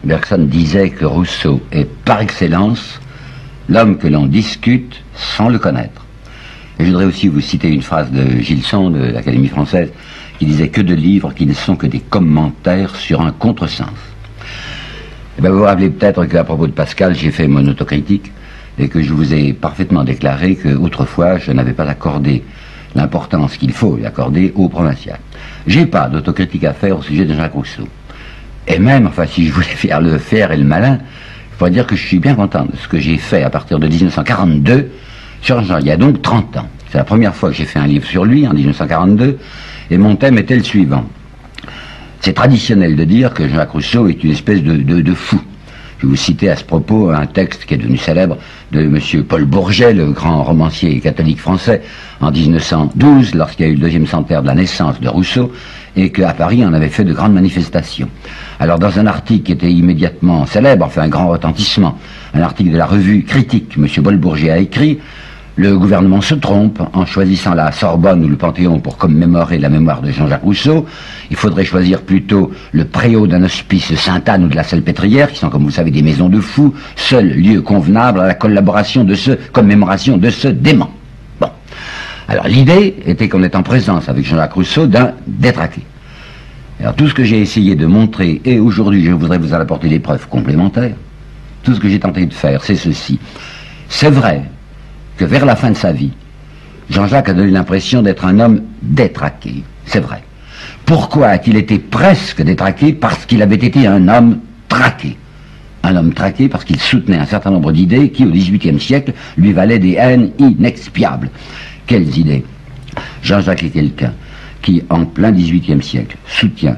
Bergson disait que Rousseau est par excellence l'homme que l'on discute sans le connaître. Et je voudrais aussi vous citer une phrase de Gilson, de l'Académie française, qui disait que de livres qui ne sont que des commentaires sur un contresens. Et bien vous vous rappelez peut-être qu'à propos de Pascal, j'ai fait mon autocritique et que je vous ai parfaitement déclaré qu'autrefois, je n'avais pas accordé l'importance qu'il faut y accorder au provincial. J'ai pas d'autocritique à faire au sujet de Jacques Rousseau. Et même, enfin, si je voulais faire le faire et le malin, je pourrais dire que je suis bien content de ce que j'ai fait à partir de 1942 sur Jean. Il y a donc 30 ans. C'est la première fois que j'ai fait un livre sur lui, en 1942, et mon thème était le suivant. C'est traditionnel de dire que Jacques Rousseau est une espèce de fou. Je vais vous citer à ce propos un texte qui est devenu célèbre de M. Paul Bourget, le grand romancier catholique français, en 1912, lorsqu'il y a eu le deuxième centenaire de la naissance de Rousseau, et qu'à Paris, on avait fait de grandes manifestations. Alors, dans un article qui était immédiatement célèbre, enfin un grand retentissement, un article de la revue Critique, M. Paul Bourget a écrit « Le gouvernement se trompe en choisissant la Sorbonne ou le Panthéon pour commémorer la mémoire de Jean-Jacques Rousseau. Il faudrait choisir plutôt le préau d'un hospice Sainte-Anne ou de la Salpêtrière, qui sont, comme vous savez, des maisons de fous, seul lieu convenable à la commémoration de ce dément. » Bon. Alors l'idée était qu'on est en présence avec Jean-Jacques Rousseau d'un détraqué. Alors tout ce que j'ai essayé de montrer, et aujourd'hui je voudrais vous en apporter des preuves complémentaires, tout ce que j'ai tenté de faire, c'est ceci. C'est vrai que vers la fin de sa vie, Jean-Jacques a donné l'impression d'être un homme détraqué. C'est vrai. Pourquoi a-t-il été presque détraqué? Parce qu'il avait été un homme traqué. Un homme traqué parce qu'il soutenait un certain nombre d'idées qui, au XVIIIe siècle, lui valaient des haines inexpiables. Quelles idées? Jean-Jacques est quelqu'un qui, en plein XVIIIe siècle, soutient,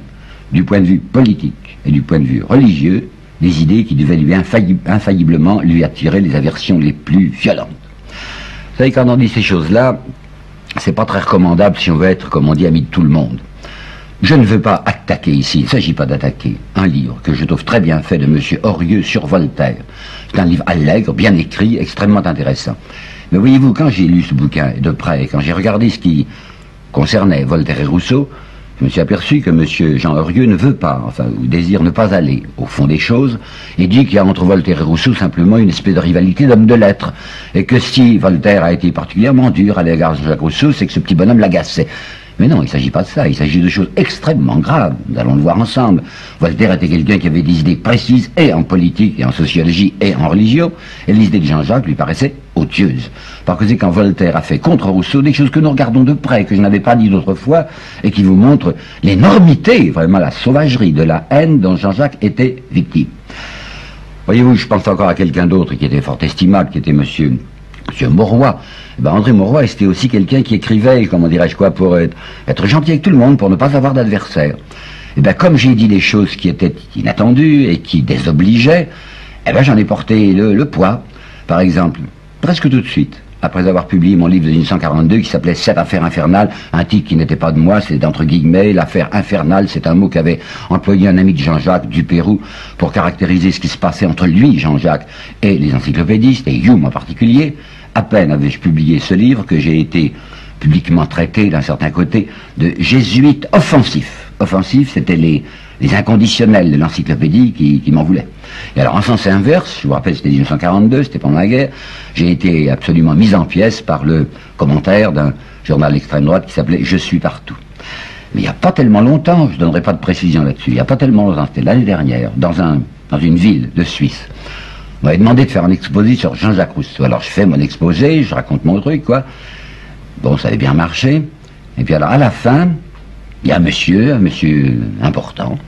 du point de vue politique et du point de vue religieux, des idées qui devaient lui infailliblement lui attirer les aversions les plus violentes. Vous savez, quand on dit ces choses-là, c'est pas très recommandable si on veut être, comme on dit, ami de tout le monde. Je ne veux pas attaquer ici, il ne s'agit pas d'attaquer un livre que je trouve très bien fait de M. Horieux sur Voltaire. C'est un livre allègre, bien écrit, extrêmement intéressant. Mais voyez-vous, quand j'ai lu ce bouquin de près, et quand j'ai regardé ce qui concernait Voltaire et Rousseau, je me suis aperçu que M. Jean Horieux ne veut pas, enfin, ou désire ne pas aller au fond des choses, et dit qu'il y a entre Voltaire et Rousseau simplement une espèce de rivalité d'hommes de lettres, et que si Voltaire a été particulièrement dur à l'égard de Jacques Rousseau, c'est que ce petit bonhomme l'agaçait. Mais non, il ne s'agit pas de ça, il s'agit de choses extrêmement graves, nous allons le voir ensemble. Voltaire était quelqu'un qui avait des idées précises, et en politique, et en sociologie, et en religion, et les idées de Jean-Jacques lui paraissaient odieuses. Par conséquent, Voltaire a fait contre Rousseau des choses que nous regardons de près, que je n'avais pas dit d'autrefois, et qui vous montrent l'énormité, vraiment la sauvagerie de la haine dont Jean-Jacques était victime. Voyez-vous, je pense encore à quelqu'un d'autre qui était fort estimable, qui était Monsieur Mauroy. Ben, André Mauroy, c'était aussi quelqu'un qui écrivait, comment dirais-je quoi, pour être gentil avec tout le monde, pour ne pas avoir d'adversaire. Et ben, comme j'ai dit des choses qui étaient inattendues et qui désobligeaient, eh ben, j'en ai porté le poids. Par exemple, presque tout de suite, après avoir publié mon livre de 1942 qui s'appelait « Cette affaire infernale », un titre qui n'était pas de moi, c'est d'entre guillemets, l'affaire infernale, c'est un mot qu'avait employé un ami de Jean-Jacques, Duperroux, pour caractériser ce qui se passait entre lui, Jean-Jacques, et les encyclopédistes, et Hume en particulier. À peine avais-je publié ce livre que j'ai été publiquement traité d'un certain côté de jésuite offensif. Offensif, c'était les inconditionnels de l'encyclopédie qui m'en voulaient. Et alors, en sens inverse, je vous rappelle, c'était 1942, c'était pendant la guerre, j'ai été absolument mis en pièces par le commentaire d'un journal d'extrême droite qui s'appelait « Je suis partout ». Mais il n'y a pas tellement longtemps, je ne donnerai pas de précision là-dessus, il n'y a pas tellement longtemps, c'était l'année dernière, dans une ville de Suisse, on m'avait demandé de faire un exposé sur Jean-Jacques Rousseau. Alors je fais mon exposé, je raconte mon truc, quoi. Bon, ça avait bien marché. Et puis alors, à la fin, il y a un monsieur important,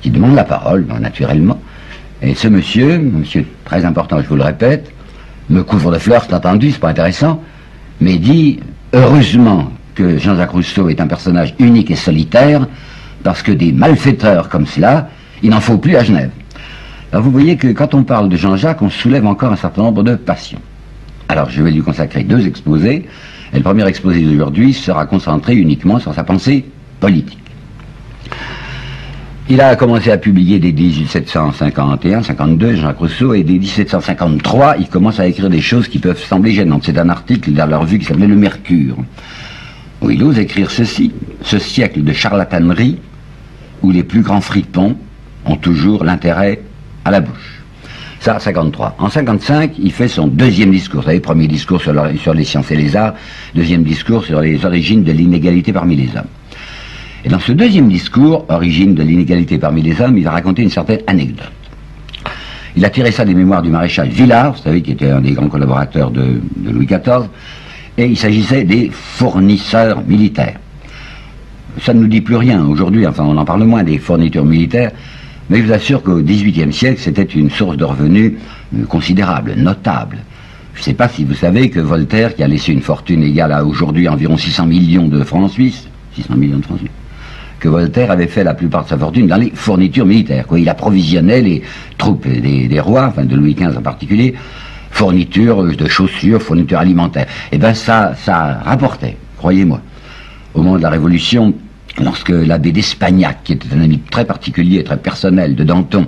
qui demande la parole, naturellement. Et ce monsieur très important, je vous le répète, me couvre de fleurs, c'est entendu, c'est pas intéressant, mais dit, heureusement que Jean-Jacques Rousseau est un personnage unique et solitaire, parce que des malfaiteurs comme cela, il n'en faut plus à Genève. Alors vous voyez que quand on parle de Jean-Jacques, on soulève encore un certain nombre de passions. Alors je vais lui consacrer 2 exposés, et le premier exposé d'aujourd'hui sera concentré uniquement sur sa pensée politique. Il a commencé à publier dès 1751-52, Jean-Jacques Rousseau, et dès 1753, il commence à écrire des choses qui peuvent sembler gênantes. C'est un article dans leur revue qui s'appelait Le Mercure, où il ose écrire ceci: ce siècle de charlatanerie, où les plus grands fripons ont toujours l'intérêt à la bouche. Ça, 53. En 55, il fait son deuxième discours. Vous savez, premier discours sur les sciences et les arts, deuxième discours sur les origines de l'inégalité parmi les hommes. Et dans ce deuxième discours, origine de l'inégalité parmi les hommes, il a raconté une certaine anecdote. Il a tiré ça des mémoires du maréchal Villars, vous savez, qui était un des grands collaborateurs de Louis XIV, et il s'agissait des fournisseurs militaires. Ça ne nous dit plus rien aujourd'hui, enfin on en parle moins des fournitures militaires, mais je vous assure qu'au XVIIIe siècle, c'était une source de revenus considérable, notable. Je ne sais pas si vous savez que Voltaire, qui a laissé une fortune égale à aujourd'hui environ 600 millions de francs suisses, 600 millions de francs suisses, que Voltaire avait fait la plupart de sa fortune dans les fournitures militaires. Quoi. Il approvisionnait les troupes des rois, enfin de Louis XV en particulier, fournitures de chaussures, fournitures alimentaires. Et bien ça rapportait, croyez-moi. Au moment de la Révolution, lorsque l'abbé d'Espagnac, qui était un ami très particulier, très personnel de Danton,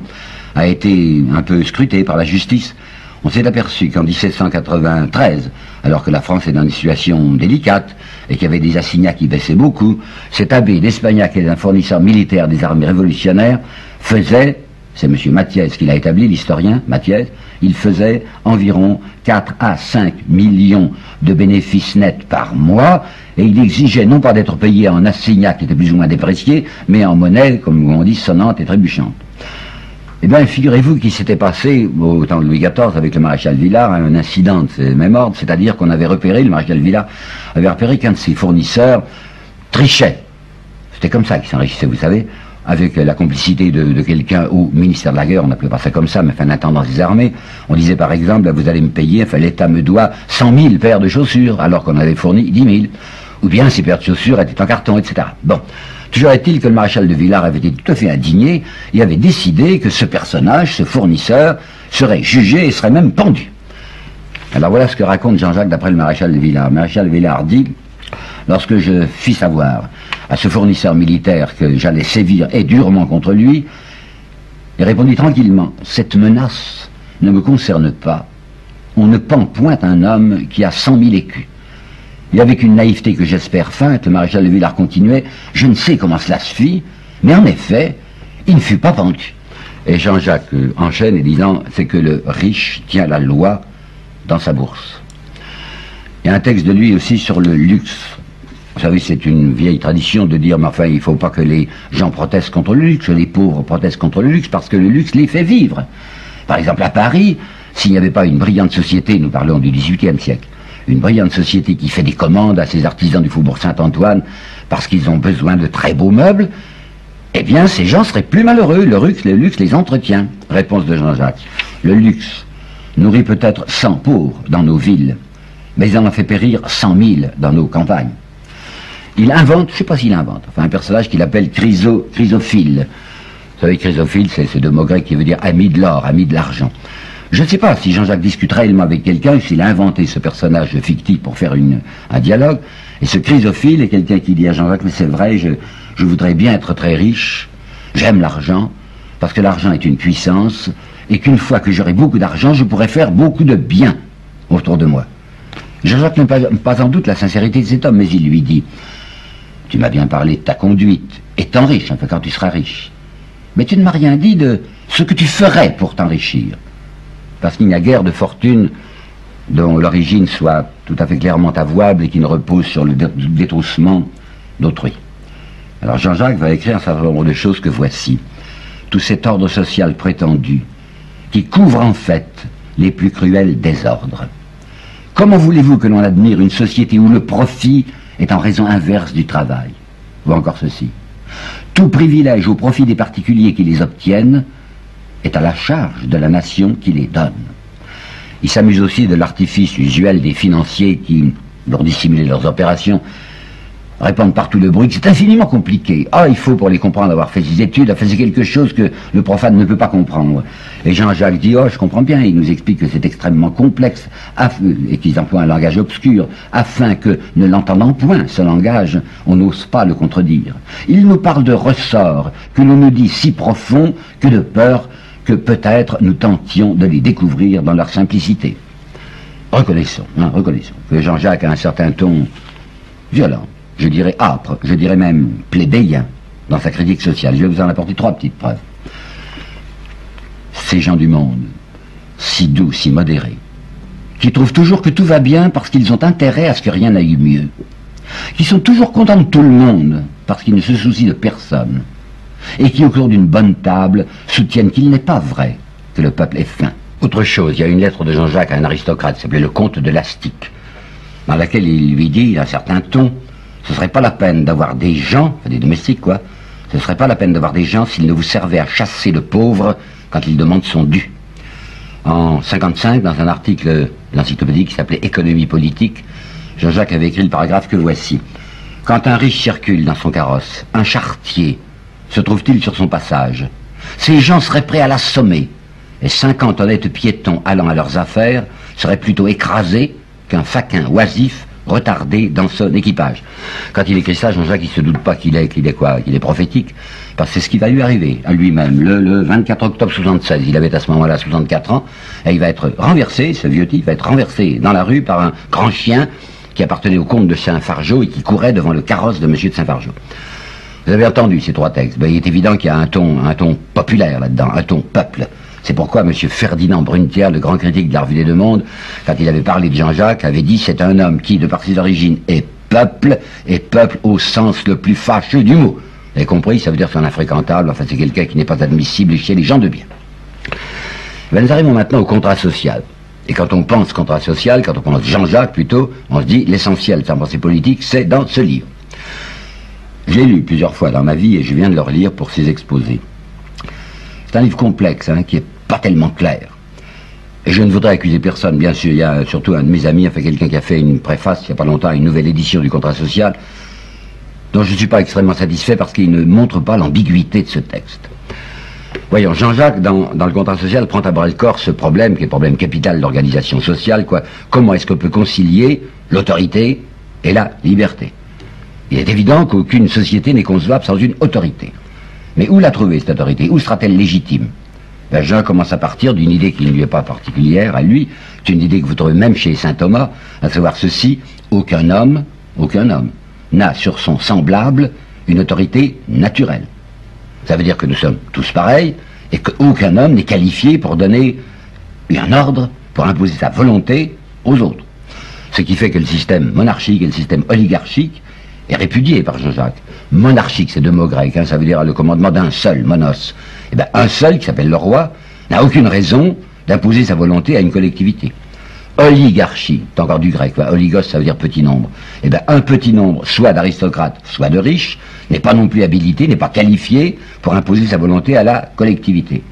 a été un peu scruté par la justice, on s'est aperçu qu'en 1793, alors que la France est dans une situation délicate et qu'il y avait des assignats qui baissaient beaucoup, cet abbé d'Espagnac, qui est un fournisseur militaire des armées révolutionnaires, faisait, c'est M. Mathiez qui l'a établi, l'historien Mathiez, il faisait environ 4 à 5 millions de bénéfices nets par mois, et il exigeait non pas d'être payé en assignats qui étaient plus ou moins dépréciés, mais en monnaie, comme on dit, sonnante et trébuchante. Eh bien, figurez-vous qu'il s'était passé, au temps de Louis XIV, avec le maréchal Villars, un incident de ce même ordre, c'est-à-dire qu'on avait repéré, le maréchal Villars avait repéré qu'un de ses fournisseurs trichait. C'était comme ça qu'il s'enrichissait, vous savez, avec la complicité de quelqu'un au ministère de la Guerre, on n'appelait pas ça comme ça, mais enfin, un intendant des armées. On disait par exemple, vous allez me payer, enfin, l'État me doit 100 000 paires de chaussures, alors qu'on avait fourni 10 000. Ou bien ces paires de chaussures étaient en carton, etc. Bon. Toujours est-il que le maréchal de Villars avait été tout à fait indigné et avait décidé que ce personnage, ce fournisseur, serait jugé et serait même pendu. Alors voilà ce que raconte Jean-Jacques d'après le maréchal de Villars. Le maréchal de Villars dit: lorsque je fis savoir à ce fournisseur militaire que j'allais sévir et durement contre lui, il répondit tranquillement: cette menace ne me concerne pas. On ne pend point un homme qui a 100 000 écus. Et avec une naïveté que j'espère feinte, le maréchal de Villars continuait: je ne sais comment cela se fit, mais en effet, il ne fut pas pendu. Et Jean-Jacques enchaîne en disant: c'est que le riche tient la loi dans sa bourse. Il y a un texte de lui aussi sur le luxe. Vous savez, c'est une vieille tradition de dire, mais enfin, il ne faut pas que les gens protestent contre le luxe, les pauvres protestent contre le luxe, parce que le luxe les fait vivre. Par exemple, à Paris, s'il n'y avait pas une brillante société, nous parlons du XVIIIe siècle, une brillante société qui fait des commandes à ses artisans du faubourg Saint-Antoine parce qu'ils ont besoin de très beaux meubles, eh bien, ces gens seraient plus malheureux. Le luxe les entretient. Réponse de Jean-Jacques: le luxe nourrit peut-être 100 pauvres dans nos villes, mais il en fait périr 100 000 dans nos campagnes. Il invente, je ne sais pas s'il invente, enfin un personnage qu'il appelle Chrysophile. Vous savez, Chrysophile, c'est ce deux mots grec qui veut dire ami de l'or, ami de l'argent. Je ne sais pas si Jean-Jacques discute réellement avec quelqu'un, s'il a inventé ce personnage fictif pour faire un dialogue. Et ce Chrysophile est quelqu'un qui dit à Jean-Jacques: mais c'est vrai, je voudrais bien être très riche, j'aime l'argent, parce que l'argent est une puissance, et qu'une fois que j'aurai beaucoup d'argent, je pourrai faire beaucoup de bien autour de moi. Jean-Jacques n'a pas en doute la sincérité de cet homme, mais il lui dit: tu m'as bien parlé de ta conduite, étant riche, enfin quand tu seras riche. Mais tu ne m'as rien dit de ce que tu ferais pour t'enrichir. Parce qu'il n'y a guère de fortune dont l'origine soit tout à fait clairement avouable et qui ne repose sur le détroussement d'autrui. Alors Jean-Jacques va écrire un certain nombre de choses que voici. Tout cet ordre social prétendu, qui couvre en fait les plus cruels désordres. Comment voulez-vous que l'on admire une société où le profit est en raison inverse du travail? Ou encore ceci: tout privilège au profit des particuliers qui les obtiennent est à la charge de la nation qui les donne. Il s'amuse aussi de l'artifice usuel des financiers qui, pour dissimuler leurs opérations, répandent partout le bruit, que c'est infiniment compliqué. Ah, il faut pour les comprendre avoir fait ses études, c'est quelque chose que le profane ne peut pas comprendre. Et Jean-Jacques dit, oh, je comprends bien, il nous explique que c'est extrêmement complexe, et qu'ils emploient un langage obscur, afin que, ne l'entendant point, ce langage, on n'ose pas le contredire. Il nous parle de ressorts que l'on nous dit si profonds que de peur que peut-être nous tentions de les découvrir dans leur simplicité. Reconnaissons que Jean-Jacques a un certain ton violent, je dirais âpre, je dirais même plébéien dans sa critique sociale. Je vais vous en apporter 3 petites preuves. Ces gens du monde, si doux, si modérés, qui trouvent toujours que tout va bien parce qu'ils ont intérêt à ce que rien n'aille mieux, qui sont toujours contents de tout le monde parce qu'ils ne se soucient de personne, et qui, autour d'une bonne table, soutiennent qu'il n'est pas vrai que le peuple est faim. Autre chose, il y a une lettre de Jean-Jacques à un aristocrate qui s'appelait le comte de Lastic, dans laquelle il lui dit, d'un certain ton, ce serait pas la peine d'avoir des gens, enfin des domestiques quoi, ce serait pas la peine d'avoir des gens s'ils ne vous servaient à chasser le pauvre quand il demande son dû. En 55, dans un article de l'encyclopédie qui s'appelait Économie politique, Jean-Jacques avait écrit le paragraphe que voici. Quand un riche circule dans son carrosse, un charretier se trouve-t-il sur son passage? Ces gens seraient prêts à l'assommer, et 50 honnêtes piétons allant à leurs affaires seraient plutôt écrasés qu'un faquin oisif retardé dans son équipage. Quand il écrit ça, Jean-Jacques, il se doute pas qu'il est prophétique, parce que c'est ce qui va lui arriver à lui-même. Le 24 octobre 76, il avait à ce moment-là 64 ans, et il va être renversé, ce vieux type va être renversé dans la rue par un grand chien qui appartenait au comte de Saint-Fargeau et qui courait devant le carrosse de monsieur de Saint-Fargeau. Vous avez entendu ces 3 textes. Ben, il est évident qu'il y a un ton populaire là-dedans, un ton peuple. C'est pourquoi M. Ferdinand Brunetière, le grand critique de la Revue des Deux Mondes, quand il avait parlé de Jean-Jacques, avait dit c'est un homme qui, de par ses origines, est peuple au sens le plus fâcheux du mot. Vous avez compris, ça veut dire son infréquentable, enfin c'est quelqu'un qui n'est pas admissible chez les gens de bien. Ben, nous arrivons maintenant au contrat social. Et quand on pense contrat social, quand on pense Jean-Jacques plutôt, on se dit l'essentiel de sa pensée politique, c'est dans ce livre. Je l'ai lu plusieurs fois dans ma vie et je viens de le relire pour ses exposés. C'est un livre complexe, qui est pas tellement clair. Et je ne voudrais accuser personne, bien sûr, il y a surtout un de mes amis, enfin quelqu'un qui a fait une préface, il n'y a pas longtemps, à une nouvelle édition du contrat social, dont je ne suis pas extrêmement satisfait parce qu'il ne montre pas l'ambiguïté de ce texte. Voyons, Jean-Jacques, dans le contrat social, prend à bras le corps ce problème, qui est le problème capital de l'organisation sociale, quoi. Comment est-ce qu'on peut concilier l'autorité et la liberté? Il est évident qu'aucune société n'est concevable sans une autorité. Mais où la trouver, cette autorité? Où sera-t-elle légitime? Ben, Jean commence à partir d'une idée qui ne lui est pas particulière à lui, c'est une idée que vous trouvez même chez saint Thomas, à savoir ceci, aucun homme n'a sur son semblable une autorité naturelle. Ça veut dire que nous sommes tous pareils, et qu'aucun homme n'est qualifié pour donner un ordre, pour imposer sa volonté aux autres. Ce qui fait que le système monarchique et le système oligarchique est répudié par Jean-Jacques. Monarchique, c'est 2 mots grecs, ça veut dire le commandement d'un seul, monos. Et bien, un seul, qui s'appelle le roi, n'a aucune raison d'imposer sa volonté à une collectivité. Oligarchie, c'est encore du grec, oligos, ça veut dire petit nombre. Et bien, un petit nombre, soit d'aristocrates, soit de riches, n'est pas non plus habilité, n'est pas qualifié pour imposer sa volonté à la collectivité.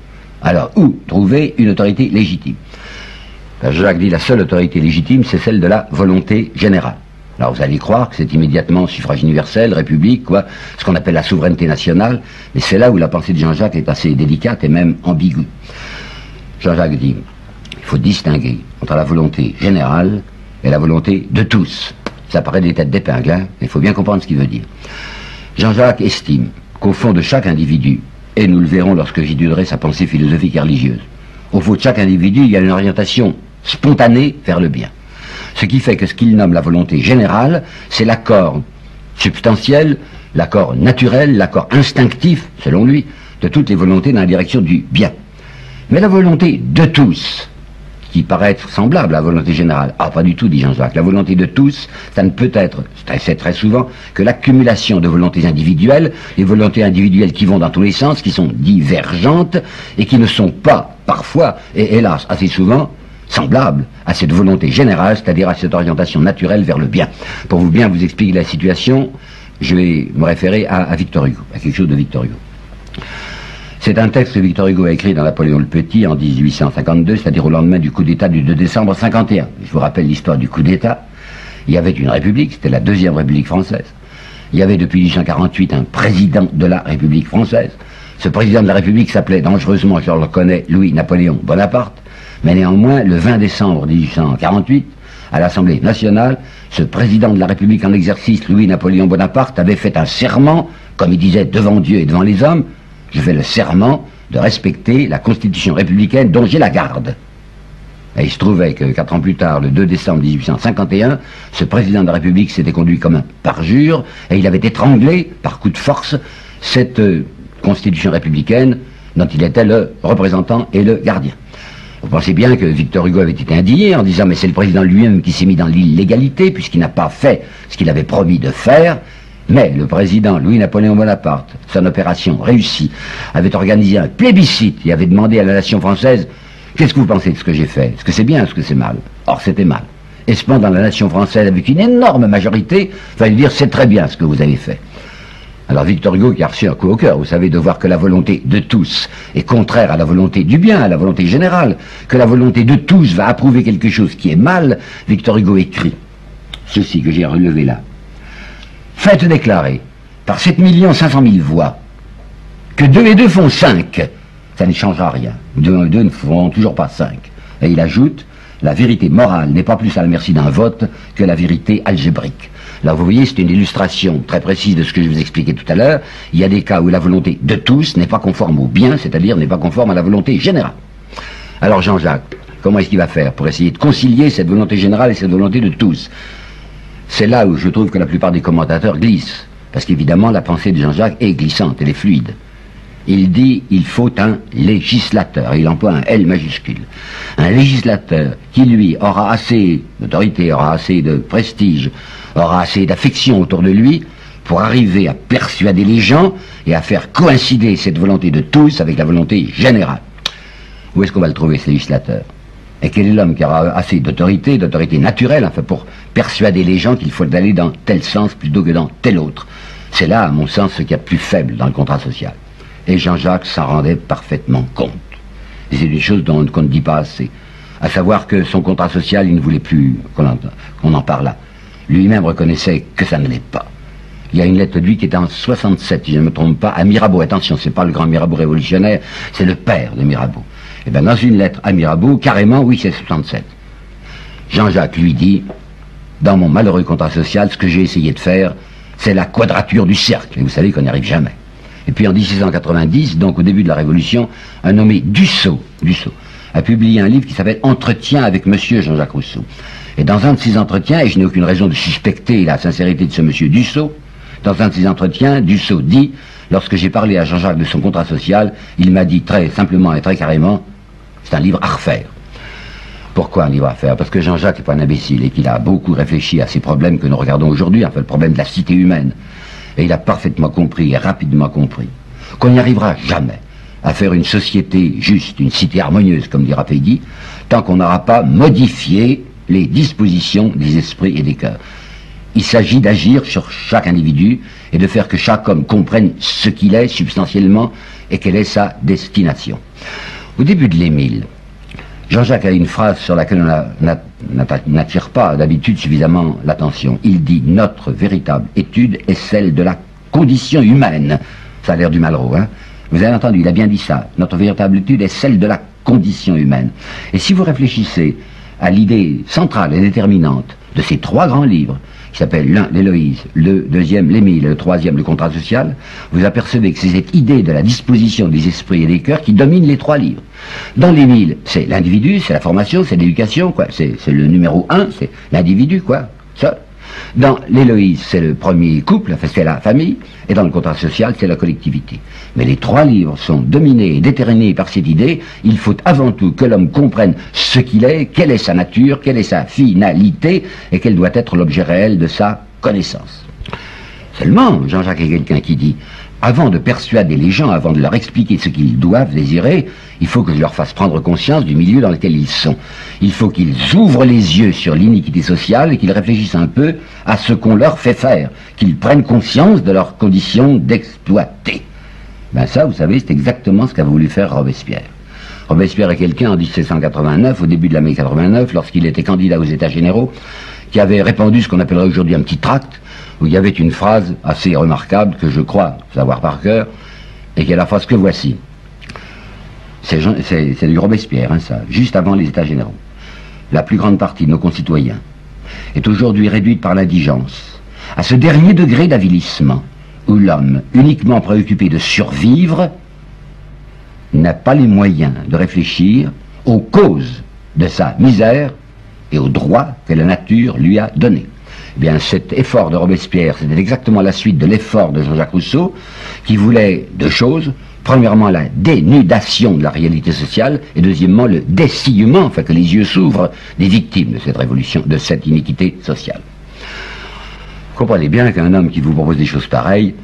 Alors, où trouver une autorité légitime? Jacques dit la seule autorité légitime, c'est celle de la volonté générale. Alors vous allez croire que c'est immédiatement suffrage universel, république, ce qu'on appelle la souveraineté nationale, mais c'est là où la pensée de Jean-Jacques est assez délicate et même ambiguë. Jean-Jacques dit, il faut distinguer entre la volonté générale et la volonté de tous. Ça paraît des têtes d'épingle, mais il faut bien comprendre ce qu'il veut dire. Jean-Jacques estime qu'au fond de chaque individu, et nous le verrons lorsque j'étudierai sa pensée philosophique et religieuse, au fond de chaque individu, il y a une orientation spontanée vers le bien. Ce qui fait que ce qu'il nomme la volonté générale, c'est l'accord substantiel, l'accord naturel, l'accord instinctif, selon lui, de toutes les volontés dans la direction du bien. Mais la volonté de tous, qui paraît être semblable à la volonté générale, pas du tout, dit Jean-Jacques. La volonté de tous, ça ne peut être, c'est très souvent, que l'accumulation de volontés individuelles, les volontés individuelles qui vont dans tous les sens, qui sont divergentes, et qui ne sont pas, parfois, et hélas, assez souvent, semblable à cette volonté générale, c'est-à-dire à cette orientation naturelle vers le bien. Pour vous bien vous expliquer la situation, je vais me référer à Victor Hugo, à quelque chose de Victor Hugo. C'est un texte que Victor Hugo a écrit dans Napoléon le Petit en 1852, c'est-à-dire au lendemain du coup d'État du 2 décembre 51. Je vous rappelle l'histoire du coup d'État. Il y avait une république, c'était la 2e République française. Il y avait depuis 1848 un président de la République française. Ce président de la République s'appelait dangereusement, je le reconnais, Louis-Napoléon Bonaparte. Mais néanmoins, le 20 décembre 1848, à l'Assemblée nationale, ce président de la République en exercice, Louis-Napoléon Bonaparte, avait fait un serment, comme il disait devant Dieu et devant les hommes, je fais le serment de respecter la Constitution républicaine dont j'ai la garde. Et il se trouvait que 4 ans plus tard, le 2 décembre 1851, ce président de la République s'était conduit comme un parjure et il avait étranglé, par coup de force, cette Constitution républicaine dont il était le représentant et le gardien. Vous pensez bien que Victor Hugo avait été indigné en disant mais c'est le président lui-même qui s'est mis dans l'illégalité puisqu'il n'a pas fait ce qu'il avait promis de faire. Mais le président Louis-Napoléon Bonaparte, son opération réussie, avait organisé un plébiscite et avait demandé à la nation française qu'est-ce que vous pensez de ce que j'ai fait? Est-ce que c'est bien, est-ce que c'est mal? Or c'était mal. Et cependant la nation française, avec une énorme majorité, va lui dire c'est très bien ce que vous avez fait. Alors Victor Hugo qui a reçu un coup au cœur, vous savez, de voir que la volonté de tous est contraire à la volonté du bien, à la volonté générale, que la volonté de tous va approuver quelque chose qui est mal, Victor Hugo écrit ceci que j'ai relevé là. Faites déclarer par 7 500 000 voix que 2 et 2 font 5, ça ne changera rien. 2 et 2 ne feront toujours pas 5. Et il ajoute, la vérité morale n'est pas plus à la merci d'un vote que la vérité algébrique. Là, vous voyez, c'est une illustration très précise de ce que je vous expliquais tout à l'heure. Il y a des cas où la volonté de tous n'est pas conforme au bien, c'est-à-dire n'est pas conforme à la volonté générale. Alors Jean-Jacques, comment est-ce qu'il va faire pour essayer de concilier cette volonté générale et cette volonté de tous? C'est là où je trouve que la plupart des commentateurs glissent. Parce qu'évidemment, la pensée de Jean-Jacques est glissante, elle est fluide. Il dit, il faut un législateur, il emploie un L majuscule. Un législateur qui, lui, aura assez d'autorité, aura assez de prestige, aura assez d'affection autour de lui pour arriver à persuader les gens et à faire coïncider cette volonté de tous avec la volonté générale. Où est-ce qu'on va le trouver, ce législateur? Et quel est l'homme qui aura assez d'autorité naturelle, enfin, pour persuader les gens qu'il faut aller dans tel sens plutôt que dans tel autre? C'est là, à mon sens, ce qu'il y a de plus faible dans le contrat social. Et Jean-Jacques s'en rendait parfaitement compte. Et c'est des choses qu'on ne dit pas assez. À savoir que son contrat social, il ne voulait plus qu'on en parlât. Lui-même reconnaissait que ça ne l'est pas. Il y a une lettre de lui qui est en 67, si je ne me trompe pas, à Mirabeau. Attention, c'est pas le grand Mirabeau révolutionnaire, c'est le père de Mirabeau. Et bien dans une lettre à Mirabeau, carrément, oui, c'est 67. Jean-Jacques lui dit, dans mon malheureux contrat social, ce que j'ai essayé de faire, c'est la quadrature du cercle. Et vous savez qu'on n'y arrive jamais. Et puis en 1690, donc au début de la Révolution, un nommé Dussault a publié un livre qui s'appelle Entretien avec Monsieur Jean-Jacques Rousseau. Et dans un de ces entretiens, et je n'ai aucune raison de suspecter la sincérité de ce monsieur Dussault, dans un de ces entretiens, Dussault dit, lorsque j'ai parlé à Jean-Jacques de son contrat social, il m'a dit très simplement et très carrément, c'est un livre à refaire. Pourquoi un livre à refaire? Parce que Jean-Jacques n'est pas un imbécile et qu'il a beaucoup réfléchi à ces problèmes que nous regardons aujourd'hui, enfin le problème de la cité humaine. Et il a parfaitement compris et rapidement compris qu'on n'y arrivera jamais à faire une société juste, une cité harmonieuse, comme dira Peggy, tant qu'on n'aura pas modifié les dispositions des esprits et des cœurs. Il s'agit d'agir sur chaque individu et de faire que chaque homme comprenne ce qu'il est substantiellement et quelle est sa destination. Au début de l'Émile, Jean-Jacques a une phrase sur laquelle on n'attire pas d'habitude suffisamment l'attention. Il dit « Notre véritable étude est celle de la condition humaine ». Ça a l'air du Malraux, hein. Vous avez entendu, il a bien dit ça. Notre véritable étude est celle de la condition humaine. Et si vous réfléchissez à l'idée centrale et déterminante de ces 3 grands livres, qui s'appellent l'un l'Héloïse, le deuxième l'Émile et le troisième le contrat social, vous apercevez que c'est cette idée de la disposition des esprits et des cœurs qui domine les 3 livres. Dans l'Émile, c'est l'individu, c'est la formation, c'est l'éducation, quoi. C'est le numéro 1, c'est l'individu, quoi, seul. Dans l'Héloïse, c'est le premier couple, enfin c'est la famille, et dans le contrat social, c'est la collectivité. Mais les 3 livres sont dominés et déterminés par cette idée, il faut avant tout que l'homme comprenne ce qu'il est, quelle est sa nature, quelle est sa finalité, et quel doit être l'objet réel de sa connaissance. Seulement, Jean-Jacques est quelqu'un qui dit, avant de persuader les gens, avant de leur expliquer ce qu'ils doivent désirer, il faut que je leur fasse prendre conscience du milieu dans lequel ils sont. Il faut qu'ils ouvrent les yeux sur l'iniquité sociale et qu'ils réfléchissent un peu à ce qu'on leur fait faire, qu'ils prennent conscience de leurs conditions d'exploiter. Ben ça, vous savez, c'est exactement ce qu'a voulu faire Robespierre. Robespierre est quelqu'un en 1789, au début de la mai 89, lorsqu'il était candidat aux États généraux, qui avait répandu ce qu'on appellerait aujourd'hui un petit tract, où il y avait une phrase assez remarquable que je crois savoir par cœur, et qui est la phrase que voici. C'est du Robespierre, hein, ça, juste avant les États généraux. La plus grande partie de nos concitoyens est aujourd'hui réduite par l'indigence à ce dernier degré d'avilissement où l'homme, uniquement préoccupé de survivre, n'a pas les moyens de réfléchir aux causes de sa misère et aux droits que la nature lui a donnés. Eh bien, cet effort de Robespierre, c'était exactement la suite de l'effort de Jean-Jacques Rousseau, qui voulait deux choses. Premièrement, la dénudation de la réalité sociale, et deuxièmement, le dessillement, enfin que les yeux s'ouvrent, des victimes de cette révolution, de cette iniquité sociale. Vous comprenez bien qu'un homme qui vous propose des choses pareilles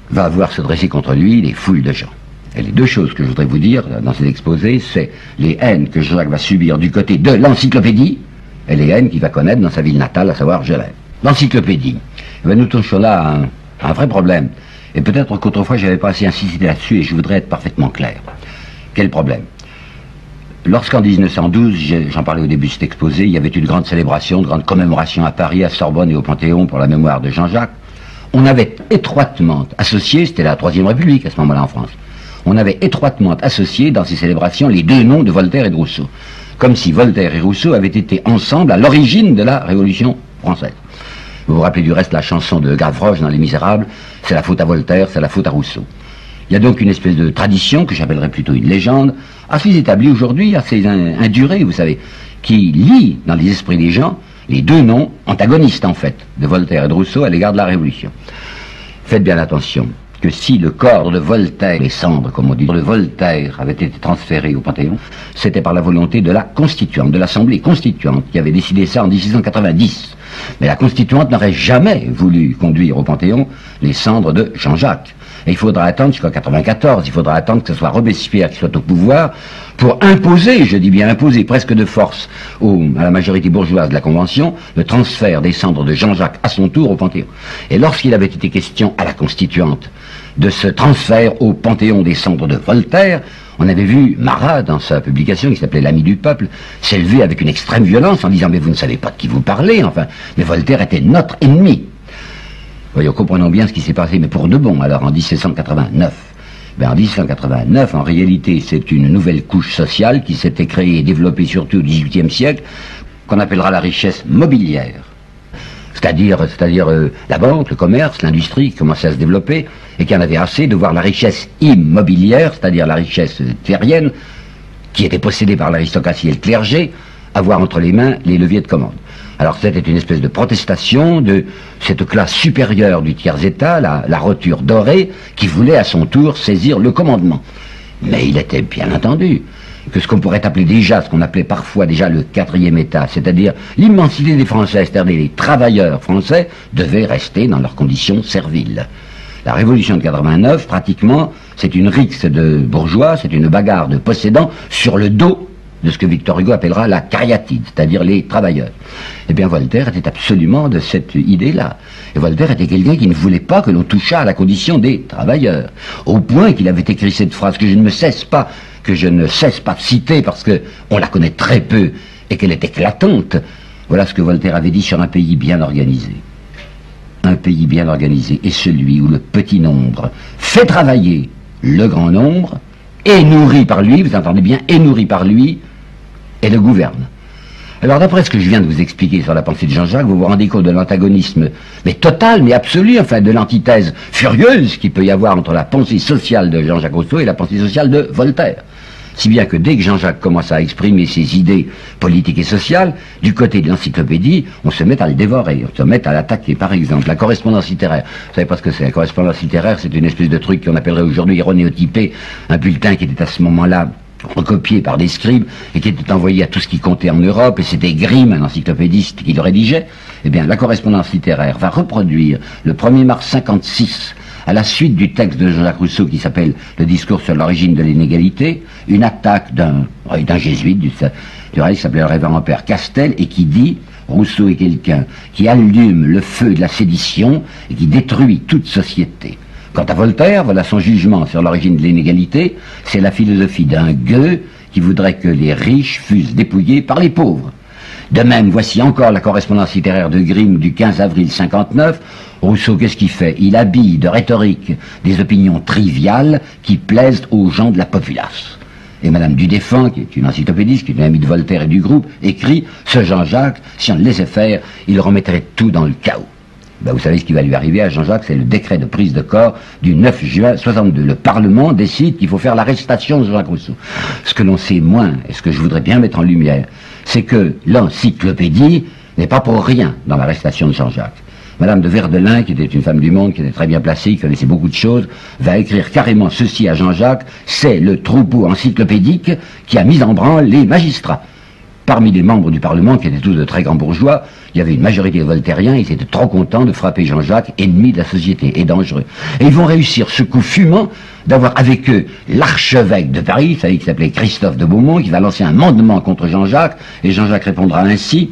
va voir se dresser contre lui des foules de gens. Et les deux choses que je voudrais vous dire dans cet exposé, c'est les haines que Jean-Jacques va subir du côté de l'encyclopédie et les haines qu'il va connaître dans sa ville natale, à savoir Genève. L'encyclopédie, eh bien, nous touchons là à un vrai problème. Et peut-être qu'autrefois, je n'avais pas assez insisté là-dessus et je voudrais être parfaitement clair. Quel problème? Lorsqu'en 1912, j'en parlais au début de cet exposé, il y avait une grande célébration, une grande commémoration à Paris, à Sorbonne et au Panthéon pour la mémoire de Jean-Jacques, on avait étroitement associé, c'était la Troisième République à ce moment-là en France, on avait étroitement associé dans ces célébrations les deux noms de Voltaire et de Rousseau. Comme si Voltaire et Rousseau avaient été ensemble à l'origine de la Révolution française. Vous vous rappelez du reste la chanson de Gavroche dans Les Misérables, c'est la faute à Voltaire, c'est la faute à Rousseau. Il y a donc une espèce de tradition, que j'appellerais plutôt une légende, assez établie aujourd'hui, assez indurée, vous savez, qui lie dans les esprits des gens les deux noms antagonistes, en fait, de Voltaire et de Rousseau à l'égard de la Révolution. Faites bien attention que si le corps de Voltaire, les cendres, comme on dit, de Voltaire avait été transféré au Panthéon, c'était par la volonté de la constituante, de l'Assemblée constituante, qui avait décidé ça en 1690. Mais la constituante n'aurait jamais voulu conduire au Panthéon les cendres de Jean-Jacques. Et il faudra attendre jusqu'en 94, il faudra attendre que ce soit Robespierre qui soit au pouvoir pour imposer, je dis bien imposer, presque de force à la majorité bourgeoise de la Convention, le transfert des cendres de Jean-Jacques à son tour au Panthéon. Et lorsqu'il avait été question à la constituante de ce transfert au Panthéon des cendres de Voltaire, on avait vu Marat, dans sa publication qui s'appelait L'Ami du Peuple, s'élever avec une extrême violence en disant « Mais vous ne savez pas de qui vous parlez, enfin, mais Voltaire était notre ennemi ». Voyons, comprenons bien ce qui s'est passé, mais pour de bon, alors, en 1789. Ben, en 1789, en réalité, c'est une nouvelle couche sociale qui s'était créée et développée surtout au XVIIIe siècle, qu'on appellera la richesse mobilière. C'est-à-dire la banque, le commerce, l'industrie qui commençait à se développer, et qui en avait assez de voir la richesse immobilière, c'est-à-dire la richesse terrienne, qui était possédée par l'aristocratie et le clergé, avoir entre les mains les leviers de commande. Alors c'était une espèce de protestation de cette classe supérieure du tiers-état, la roture dorée, qui voulait à son tour saisir le commandement. Mais il était bien entendu que ce qu'on pourrait appeler déjà, ce qu'on appelait parfois déjà le quatrième état, c'est-à-dire l'immensité des Français, c'est-à-dire les travailleurs français, devaient rester dans leurs conditions serviles. La révolution de 89, pratiquement, c'est une rixe de bourgeois, c'est une bagarre de possédants sur le dos de ce que Victor Hugo appellera la cariatide, c'est-à-dire les travailleurs. Eh bien, Voltaire était absolument de cette idée-là. Et Voltaire était quelqu'un qui ne voulait pas que l'on touchât à la condition des travailleurs, au point qu'il avait écrit cette phrase que je ne cesse pas de citer parce que on la connaît très peu et qu'elle est éclatante. Voilà ce que Voltaire avait dit sur un pays bien organisé. Un pays bien organisé est celui où le petit nombre fait travailler le grand nombre, est nourri par lui, vous entendez bien, est nourri par lui, et le gouverne. Alors d'après ce que je viens de vous expliquer sur la pensée de Jean-Jacques, vous vous rendez compte de l'antagonisme, mais total, mais absolu, enfin de l'antithèse furieuse qu'il peut y avoir entre la pensée sociale de Jean-Jacques Rousseau et la pensée sociale de Voltaire. Si bien que dès que Jean-Jacques commence à exprimer ses idées politiques et sociales, du côté de l'encyclopédie, on se met à le dévorer, on se met à l'attaquer. Par exemple, la correspondance littéraire. Vous savez pas ce que c'est? La correspondance littéraire, c'est une espèce de truc qu'on appellerait aujourd'hui ironéotypé, un bulletin qui était à ce moment-là recopié par des scribes et qui était envoyé à tout ce qui comptait en Europe, et c'était Grimm, un encyclopédiste, qui le rédigeait. Eh bien, la correspondance littéraire va reproduire le 1er mars 56, à la suite du texte de Jean-Jacques Rousseau qui s'appelle « Le discours sur l'origine de l'inégalité », une attaque d'un jésuite du reste qui s'appelait le révérend père Castel et qui dit « Rousseau est quelqu'un qui allume le feu de la sédition et qui détruit toute société ». Quant à Voltaire, voilà son jugement sur l'origine de l'inégalité, c'est la philosophie d'un gueux qui voudrait que les riches fussent dépouillés par les pauvres. De même, voici encore la correspondance littéraire de Grimm du 15 avril 59. Rousseau, qu'est-ce qu'il fait? Il habille de rhétorique des opinions triviales qui plaisent aux gens de la populace. Et Madame Dudéfend, qui est une encyclopédiste, qui est une amie de Voltaire et du groupe, écrit « Ce Jean-Jacques, si on le laissait faire, il remettrait tout dans le chaos ». Ben, vous savez ce qui va lui arriver à Jean-Jacques, c'est le décret de prise de corps du 9 juin 62. Le Parlement décide qu'il faut faire l'arrestation de Jean-Jacques Rousseau. Ce que l'on sait moins, et ce que je voudrais bien mettre en lumière, c'est que l'encyclopédie n'est pas pour rien dans l'arrestation de Jean-Jacques. Madame de Verdelin, qui était une femme du monde, qui était très bien placée, qui connaissait beaucoup de choses, va écrire carrément ceci à Jean-Jacques: c'est le troupeau encyclopédique qui a mis en branle les magistrats. Parmi les membres du Parlement, qui étaient tous de très grands bourgeois, il y avait une majorité de voltairiens, ils étaient trop contents de frapper Jean-Jacques, ennemi de la société et dangereux. Et ils vont réussir ce coup fumant d'avoir avec eux l'archevêque de Paris, vous savez, qui s'appelait Christophe de Beaumont, qui va lancer un mandement contre Jean-Jacques, et Jean-Jacques répondra ainsi: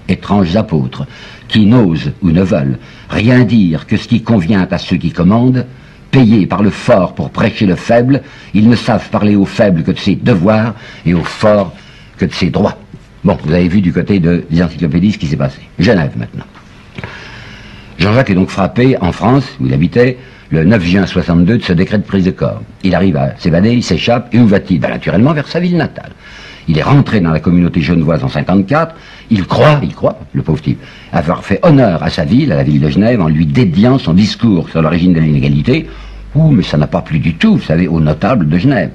étranges apôtres, qui n'osent ou ne veulent rien dire que ce qui convient à ceux qui commandent, payés par le fort pour prêcher le faible, ils ne savent parler aux faibles que de ses devoirs et aux forts que de ses droits. Bon, vous avez vu du côté des encyclopédies ce qui s'est passé. Genève maintenant. Jean-Jacques est donc frappé en France, où il habitait, le 9 juin 62 de ce décret de prise de corps. Il arrive à s'évader, il s'échappe, et où va-t-il? Ben, naturellement vers sa ville natale. Il est rentré dans la communauté genevoise en 54, il croit, le pauvre type, avoir fait honneur à sa ville, à la ville de Genève, en lui dédiant son discours sur l'origine de l'inégalité. Ouh, mais ça n'a pas plu du tout, vous savez, aux notables de Genève.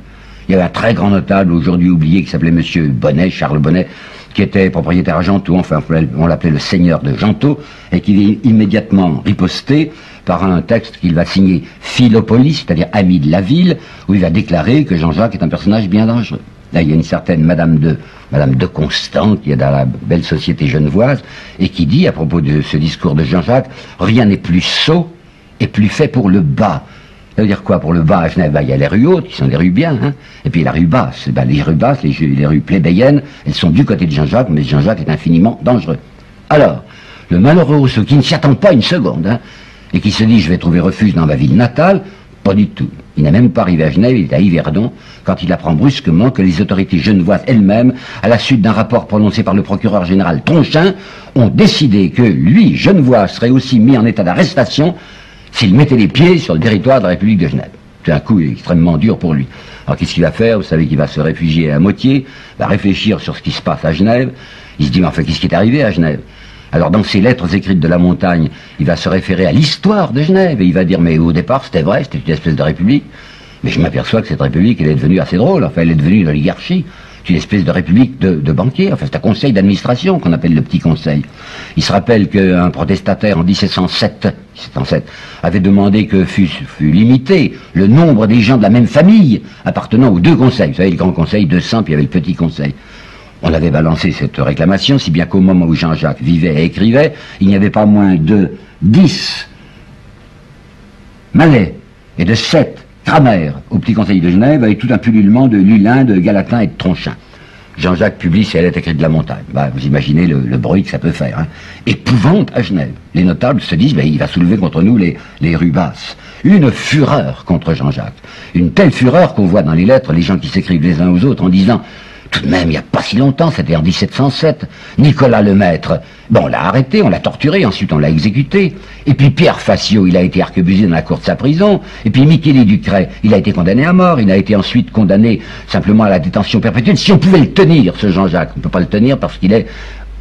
Il y avait un très grand notable, aujourd'hui oublié, qui s'appelait Monsieur Bonnet, Charles Bonnet, qui était propriétaire à Gentot, enfin on l'appelait le seigneur de Gentot, et qui est immédiatement riposté par un texte qu'il va signer Philopolis, c'est-à-dire ami de la ville, où il va déclarer que Jean-Jacques est un personnage bien dangereux. Là, il y a une certaine Madame de Constant, qui est dans la belle société genevoise, et qui dit, à propos de ce discours de Jean-Jacques, rien n'est plus sot et plus fait pour le bas. Ça veut dire quoi pour le bas à Genève? Il y a les rues hautes, qui sont des rues bien, hein, et puis la rue basse. Les rues basses, les rues plébéiennes, elles sont du côté de Jean-Jacques, mais Jean-Jacques est infiniment dangereux. Alors, le malheureux Rousseau, qui ne s'y attend pas une seconde, hein, et qui se dit, je vais trouver refuge dans ma ville natale, pas du tout. Il n'est même pas arrivé à Genève, il est à Yverdon, quand il apprend brusquement que les autorités genevoises elles-mêmes, à la suite d'un rapport prononcé par le procureur général Tronchin, ont décidé que lui, Genevois, serait aussi mis en état d'arrestation s'il mettait les pieds sur le territoire de la République de Genève. C'est un coup extrêmement dur pour lui. Alors qu'est-ce qu'il va faire? Vous savez qu'il va se réfugier à Motier, va réfléchir sur ce qui se passe à Genève. Il se dit, mais enfin, qu'est-ce qui est arrivé à Genève? Alors dans ses lettres écrites de la montagne, il va se référer à l'histoire de Genève, et il va dire, mais au départ c'était vrai, c'était une espèce de république, mais je m'aperçois que cette république, elle est devenue assez drôle, enfin elle est devenue une oligarchie, c'est une espèce de république de banquiers, enfin c'est un conseil d'administration qu'on appelle le petit conseil. Il se rappelle qu'un protestataire en 1707 avait demandé que fût limité le nombre des gens de la même famille appartenant aux deux conseils. Vous savez, le grand conseil, 200, puis il y avait le petit conseil. On avait balancé cette réclamation, si bien qu'au moment où Jean-Jacques vivait et écrivait, il n'y avait pas moins de 10 Malais et de 7 Cramères au petit conseil de Genève, avec tout un pullulement de Lulin, de Galatin et de Tronchin. Jean-Jacques publie ses lettres écrites de la montagne. Bah, vous imaginez le bruit que ça peut faire. Hein. Épouvante à Genève. Les notables se disent, il va soulever contre nous les rues basses. Une fureur contre Jean-Jacques. Une telle fureur qu'on voit dans les lettres les gens qui s'écrivent les uns aux autres en disant, tout de même, il n'y a pas si longtemps, c'était en 1707, Nicolas Lemaître, on l'a arrêté, on l'a torturé, ensuite on l'a exécuté. Et puis Pierre Facio, il a été arquebusé dans la cour de sa prison. Et puis Michele Ducret, il a été condamné à mort. Il a été ensuite condamné simplement à la détention perpétuelle. Si on pouvait le tenir, ce Jean-Jacques, on ne peut pas le tenir parce qu'il est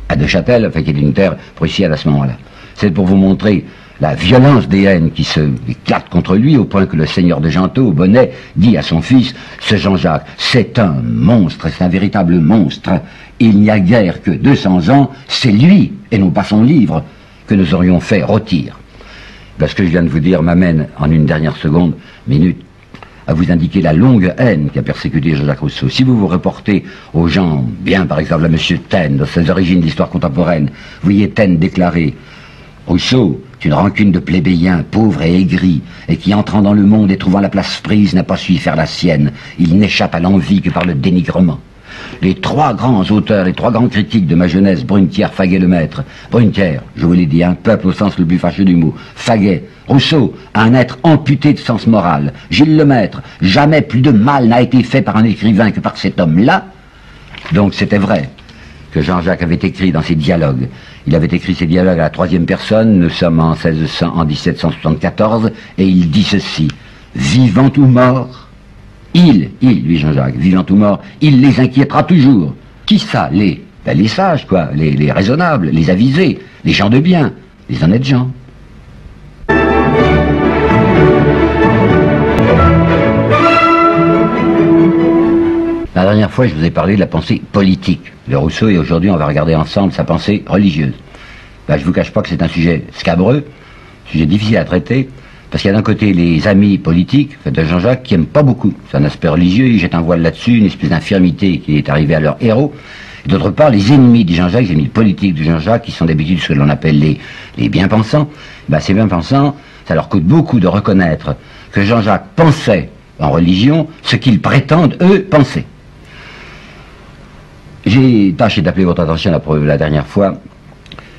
à Neuchâtel, enfin qui est une terre prussienne à ce moment-là. C'est pour vous montrer la violence des haines qui se éclatent contre lui, au point que le seigneur de Gentot, au bonnet, dit à son fils, ce Jean-Jacques, c'est un monstre, c'est un véritable monstre. Il n'y a guère que 200 ans, c'est lui, et non pas son livre, que nous aurions fait rôtir. Ce que je viens de vous dire m'amène, en une dernière minute, à vous indiquer la longue haine qui a persécuté Jean-Jacques Rousseau. Si vous vous reportez aux gens, bien par exemple à M. Taine, dans ses origines de l'histoire contemporaine, vous voyez Taine déclarer, Rousseau, c'est une rancune de plébéien, pauvre et aigri, et qui, entrant dans le monde et trouvant la place prise, n'a pas su y faire la sienne. Il n'échappe à l'envie que par le dénigrement. Les trois grands auteurs, les trois grands critiques de ma jeunesse, Brunetière, Faguet, Lemaître. Brunetière, je vous l'ai dit, un peuple au sens le plus fâcheux du mot. Faguet, Rousseau, un être amputé de sens moral. Gilles Lemaître, jamais plus de mal n'a été fait par un écrivain que par cet homme-là. Donc c'était vrai que Jean-Jacques avait écrit dans ses dialogues. Il avait écrit ses dialogues à la troisième personne, nous sommes en 1774, et il dit ceci: vivant ou mort, lui Jean-Jacques, vivant ou mort, il les inquiétera toujours. Qui ça? Les sages, quoi, les raisonnables, les avisés, les gens de bien, les honnêtes gens. La dernière fois, je vous ai parlé de la pensée politique de Rousseau, et aujourd'hui, on va regarder ensemble sa pensée religieuse. Ben, je ne vous cache pas que c'est un sujet scabreux, sujet difficile à traiter, parce qu'il y a d'un côté les amis politiques de Jean-Jacques qui n'aiment pas beaucoup son aspect religieux, ils jettent un voile là-dessus, une espèce d'infirmité qui est arrivée à leur héros. Et d'autre part, les ennemis de Jean-Jacques, les ennemis politiques de Jean-Jacques, qui sont d'habitude ce que l'on appelle les bien-pensants, ben, ces bien-pensants, ça leur coûte beaucoup de reconnaître que Jean-Jacques pensait en religion ce qu'ils prétendent, eux, penser. J'ai tâché d'appeler votre attention la dernière fois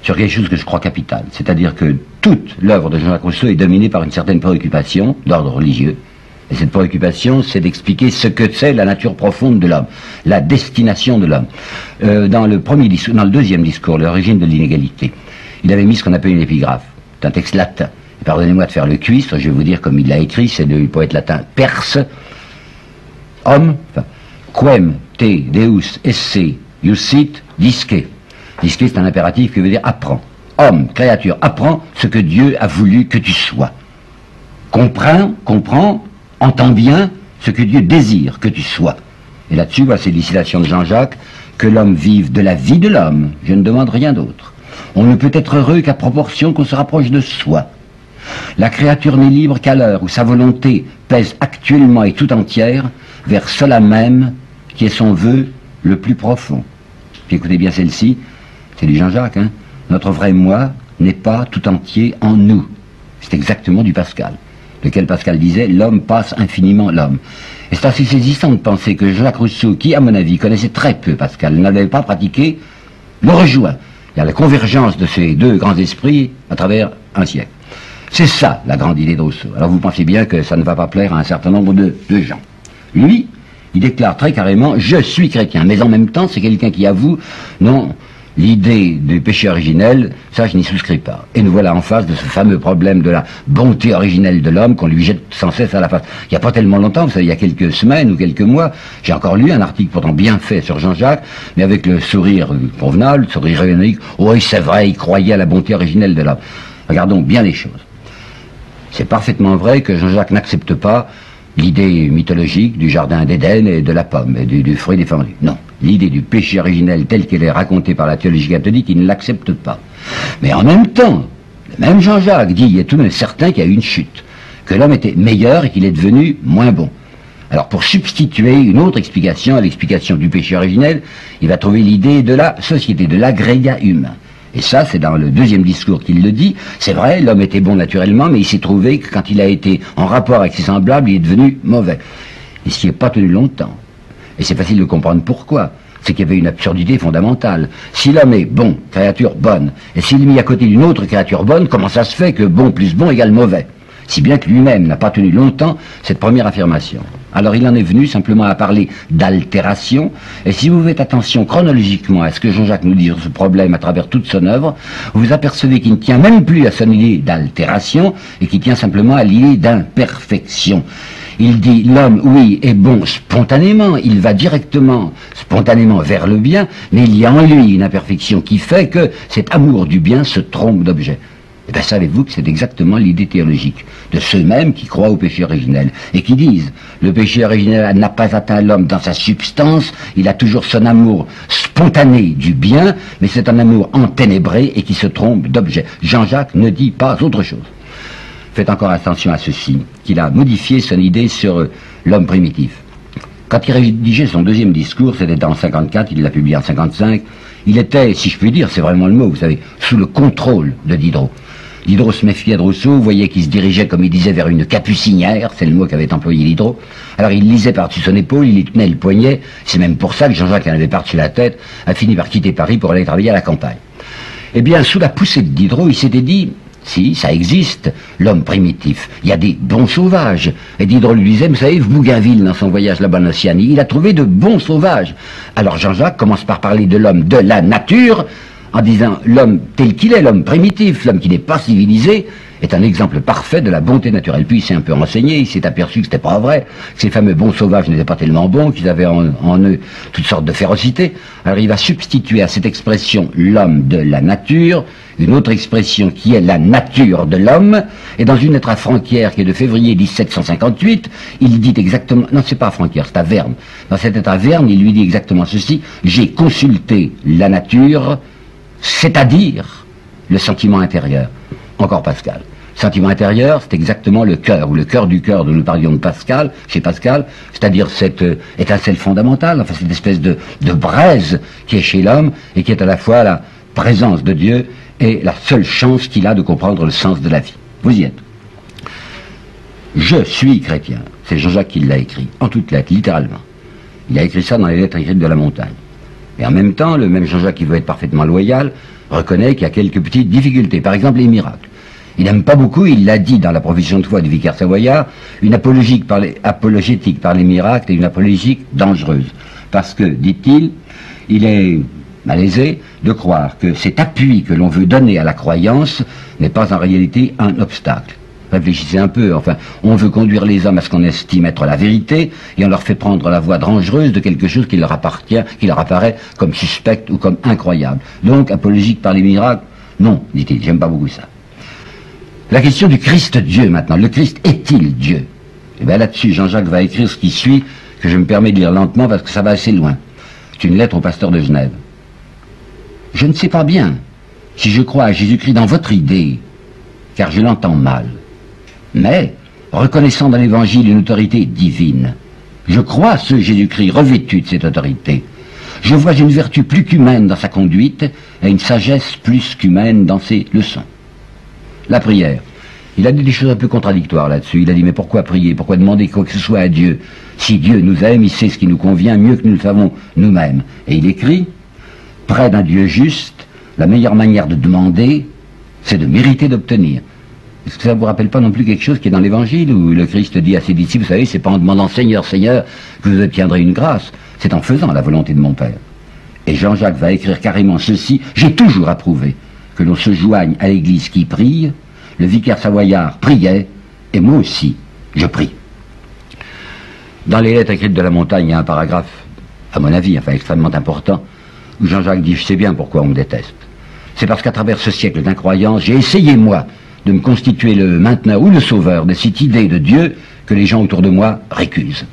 sur quelque chose que je crois capital, c'est-à-dire que toute l'œuvre de Jean-Jacques Rousseau est dominée par une certaine préoccupation d'ordre religieux, et cette préoccupation, c'est d'expliquer ce que c'est la nature profonde de l'homme, la destination de l'homme. Dans le deuxième discours, l'origine de l'inégalité, il avait mis ce qu'on appelle une épigraphe, c'est un texte latin. Pardonnez-moi de faire le cuistre, je vais vous dire comme il l'a écrit, c'est du poète latin Perse, homme, enfin, quem te deus esse iusit disque. Disque, c'est un impératif qui veut dire apprends. Homme, créature, apprends ce que Dieu a voulu que tu sois. Comprends, entends bien ce que Dieu désire que tu sois. Et là-dessus, voilà, c'est l'icitation de Jean-Jacques, que l'homme vive de la vie de l'homme. Je ne demande rien d'autre. On ne peut être heureux qu'à proportion qu'on se rapproche de soi. La créature n'est libre qu'à l'heure où sa volonté pèse actuellement et tout entière vers cela même qui est son vœu le plus profond. Puis écoutez bien celle-ci, c'est du Jean-Jacques, hein. Notre vrai moi n'est pas tout entier en nous. C'est exactement du Pascal, lequel Pascal disait l'homme passe infiniment l'homme. Et c'est assez saisissant de penser que Jacques Rousseau, qui à mon avis connaissait très peu Pascal, n'avait pas pratiqué, le rejoint. Il y a la convergence de ces deux grands esprits à travers un siècle. C'est ça la grande idée de Rousseau. Alors vous pensez bien que ça ne va pas plaire à un certain nombre de gens. Lui, il déclare très carrément « Je suis chrétien », mais en même temps, c'est quelqu'un qui avoue « Non, l'idée du péché originel, ça je n'y souscris pas ». Et nous voilà en face de ce fameux problème de la bonté originelle de l'homme qu'on lui jette sans cesse à la face. Il n'y a pas tellement longtemps, vous savez, il y a quelques semaines ou quelques mois, j'ai encore lu un article pourtant bien fait sur Jean-Jacques, mais avec le sourire convenable, le sourire ironique « Oui, c'est vrai, il croyait à la bonté originelle de l'homme ». Regardons bien les choses. C'est parfaitement vrai que Jean-Jacques n'accepte pas l'idée mythologique du jardin d'Éden et de la pomme et du fruit défendu. Non, l'idée du péché originel telle qu'elle est racontée par la théologie catholique, il ne l'accepte pas. Mais en même temps, le même Jean-Jacques dit, il est tout de même certain qu'il y a eu une chute, que l'homme était meilleur et qu'il est devenu moins bon. Alors pour substituer une autre explication à l'explication du péché originel, il va trouver l'idée de la société, de l'agrégat humain. Et ça, c'est dans le deuxième discours qu'il le dit. C'est vrai, l'homme était bon naturellement, mais il s'est trouvé que quand il a été en rapport avec ses semblables, il est devenu mauvais. Il s'y est pas tenu longtemps. Et c'est facile de comprendre pourquoi. C'est qu'il y avait une absurdité fondamentale. Si l'homme est bon, créature bonne, et s'il est mis à côté d'une autre créature bonne, comment ça se fait que bon plus bon égale mauvais? Si bien que lui-même n'a pas tenu longtemps cette première affirmation. Alors il en est venu simplement à parler d'altération, et si vous faites attention chronologiquement à ce que Jean-Jacques nous dit sur ce problème à travers toute son œuvre, vous apercevez qu'il ne tient même plus à son idée d'altération, et qu'il tient simplement à l'idée d'imperfection. Il dit l'homme, oui, est bon spontanément, il va directement, spontanément vers le bien, mais il y a en lui une imperfection qui fait que cet amour du bien se trompe d'objet. Eh bien, savez-vous que c'est exactement l'idée théologique de ceux-mêmes qui croient au péché originel et qui disent le péché originel n'a pas atteint l'homme dans sa substance, il a toujours son amour spontané du bien, mais c'est un amour enténébré et qui se trompe d'objet. Jean-Jacques ne dit pas autre chose. Faites encore attention à ceci, qu'il a modifié son idée sur l'homme primitif. Quand il rédigeait son deuxième discours, c'était en 54, il l'a publié en 55, il était, si je puis dire, c'est vraiment le mot, vous savez, sous le contrôle de Diderot. Diderot se méfiait de Rousseau, vous voyez qu'il se dirigeait, comme il disait, vers une capucinière, c'est le mot qu'avait employé Diderot. Alors il lisait par-dessus son épaule, il y tenait le poignet, c'est même pour ça que Jean-Jacques en avait par-dessus la tête, a fini par quitter Paris pour aller travailler à la campagne. Eh bien, sous la poussée de Diderot, il s'était dit, Si, ça existe, l'homme primitif. Il y a des bons sauvages. Et Diderot lui disait, vous savez, Bougainville, dans son voyage là-bas en Océanie, il a trouvé de bons sauvages. Alors Jean-Jacques commence par parler de l'homme de la nature, en disant, l'homme tel qu'il est, l'homme primitif, l'homme qui n'est pas civilisé, est un exemple parfait de la bonté naturelle. Puis il s'est un peu renseigné, il s'est aperçu que c'était pas vrai, que ces fameux bons sauvages n'étaient pas tellement bons, qu'ils avaient en eux toutes sortes de férocité. Alors il va substituer à cette expression l'homme de la nature une autre expression qui est la nature de l'homme, et dans une lettre à Franquière qui est de février 1758, il dit exactement, non c'est pas à Franquière, c'est à Verne, dans cette lettre à Verne, il lui dit exactement ceci, j'ai consulté la nature, c'est-à-dire le sentiment intérieur. Encore Pascal. Sentiment intérieur, c'est exactement le cœur, ou le cœur du cœur dont nous parlions de Pascal, chez Pascal, c'est-à-dire cette étincelle fondamentale, enfin cette espèce de braise qui est chez l'homme, et qui est à la fois la présence de Dieu et la seule chance qu'il a de comprendre le sens de la vie. Vous y êtes. Je suis chrétien. C'est Jean-Jacques qui l'a écrit, en toutes lettres, littéralement. Il a écrit ça dans les lettres écrites de la montagne. Et en même temps, le même Jean-Jacques qui veut être parfaitement loyal, reconnaît qu'il y a quelques petites difficultés. Par exemple, les miracles. Il n'aime pas beaucoup, il l'a dit dans la profession de foi du vicaire savoyard, une apologétique par les miracles et une apologétique dangereuse. Parce que, dit-il, il est malaisé de croire que cet appui que l'on veut donner à la croyance n'est pas en réalité un obstacle. Réfléchissez un peu, enfin, on veut conduire les hommes à ce qu'on estime être la vérité, et on leur fait prendre la voie dangereuse de quelque chose qui leur appartient, qui leur apparaît comme suspect ou comme incroyable. Donc, apologique par les miracles, non, dit-il, j'aime pas beaucoup ça. La question du Christ Dieu maintenant, le Christ est-il Dieu? Et bien là-dessus, Jean-Jacques va écrire ce qui suit, que je me permets de lire lentement parce que ça va assez loin. C'est une lettre au pasteur de Genève. Je ne sais pas bien si je crois à Jésus-Christ dans votre idée, car je l'entends mal. Mais, reconnaissant dans l'Évangile une autorité divine, je crois à ce Jésus-Christ revêtu de cette autorité. Je vois une vertu plus qu'humaine dans sa conduite et une sagesse plus qu'humaine dans ses leçons. La prière. Il a dit des choses un peu contradictoires là-dessus. Il a dit, mais pourquoi prier? Pourquoi demander quoi que ce soit à Dieu? Si Dieu nous aime, il sait ce qui nous convient mieux que nous le savons nous-mêmes. Et il écrit, près d'un Dieu juste, la meilleure manière de demander, c'est de mériter d'obtenir. Est-ce que ça ne vous rappelle pas non plus quelque chose qui est dans l'Évangile, où le Christ dit à ses disciples, vous savez, c'est pas en demandant Seigneur, Seigneur, que vous obtiendrez une grâce, c'est en faisant la volonté de mon Père. Et Jean-Jacques va écrire carrément ceci, j'ai toujours approuvé que l'on se joigne à l'Église qui prie, le vicaire savoyard priait, et moi aussi, je prie. Dans les lettres écrites de la montagne, il y a un paragraphe, à mon avis, enfin extrêmement important, où Jean-Jacques dit, je sais bien pourquoi on me déteste. C'est parce qu'à travers ce siècle d'incroyance, j'ai essayé, moi, de me constituer le mainteneur ou le sauveur de cette idée de Dieu que les gens autour de moi récusent.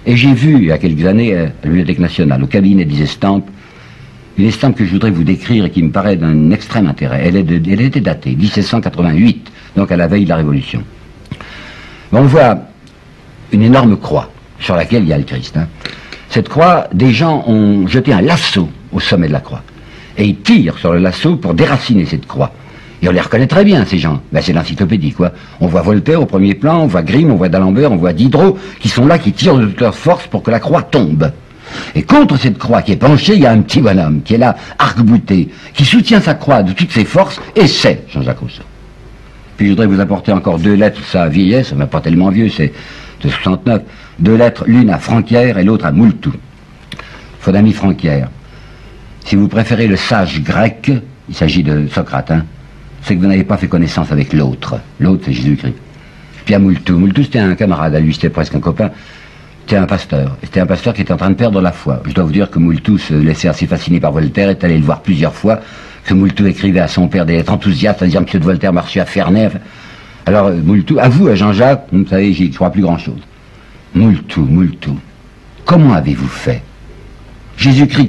Et j'ai vu, il y a quelques années, à la Bibliothèque nationale, au cabinet des estampes, une estampe que je voudrais vous décrire et qui me paraît d'un extrême intérêt. Elle était datée, 1788, donc à la veille de la Révolution. On voit une énorme croix sur laquelle il y a le Christ. Cette croix, des gens ont jeté un lasso au sommet de la croix. Et ils tirent sur le lasso pour déraciner cette croix. Et on les reconnaît très bien, ces gens. Ben, c'est l'encyclopédie, quoi. On voit Voltaire au premier plan, on voit Grimm, on voit d'Alembert, on voit Diderot, qui sont là, qui tirent de toute leur force pour que la croix tombe. Et contre cette croix qui est penchée, il y a un petit bonhomme qui est là, arc-bouté, qui soutient sa croix de toutes ses forces, et c'est Jean-Jacques Rousseau. Puis je voudrais vous apporter encore deux lettres, ça vieillesse, mais pas tellement vieux, c'est de 69, deux lettres, l'une à Franquière et l'autre à Moultou. Faut ami Franquière. Si vous préférez le sage grec, il s'agit de Socrate, c'est que vous n'avez pas fait connaissance avec l'autre. L'autre, c'est Jésus-Christ. Puis à Moultou. Moultou, c'était un camarade à lui, c'était presque un copain. C'était un pasteur. C'était un pasteur qui était en train de perdre la foi. Je dois vous dire que Moultou se laissait assez fasciner par Voltaire, est allé le voir plusieurs fois, que Moultou écrivait à son père des lettres enthousiastes, à dire Monsieur de Voltaire m'a reçu à Ferney. Alors, Moultou, à vous, à Jean-Jacques, vous savez, j'y crois plus grand-chose. Moultou, comment avez-vous fait? Jésus-Christ,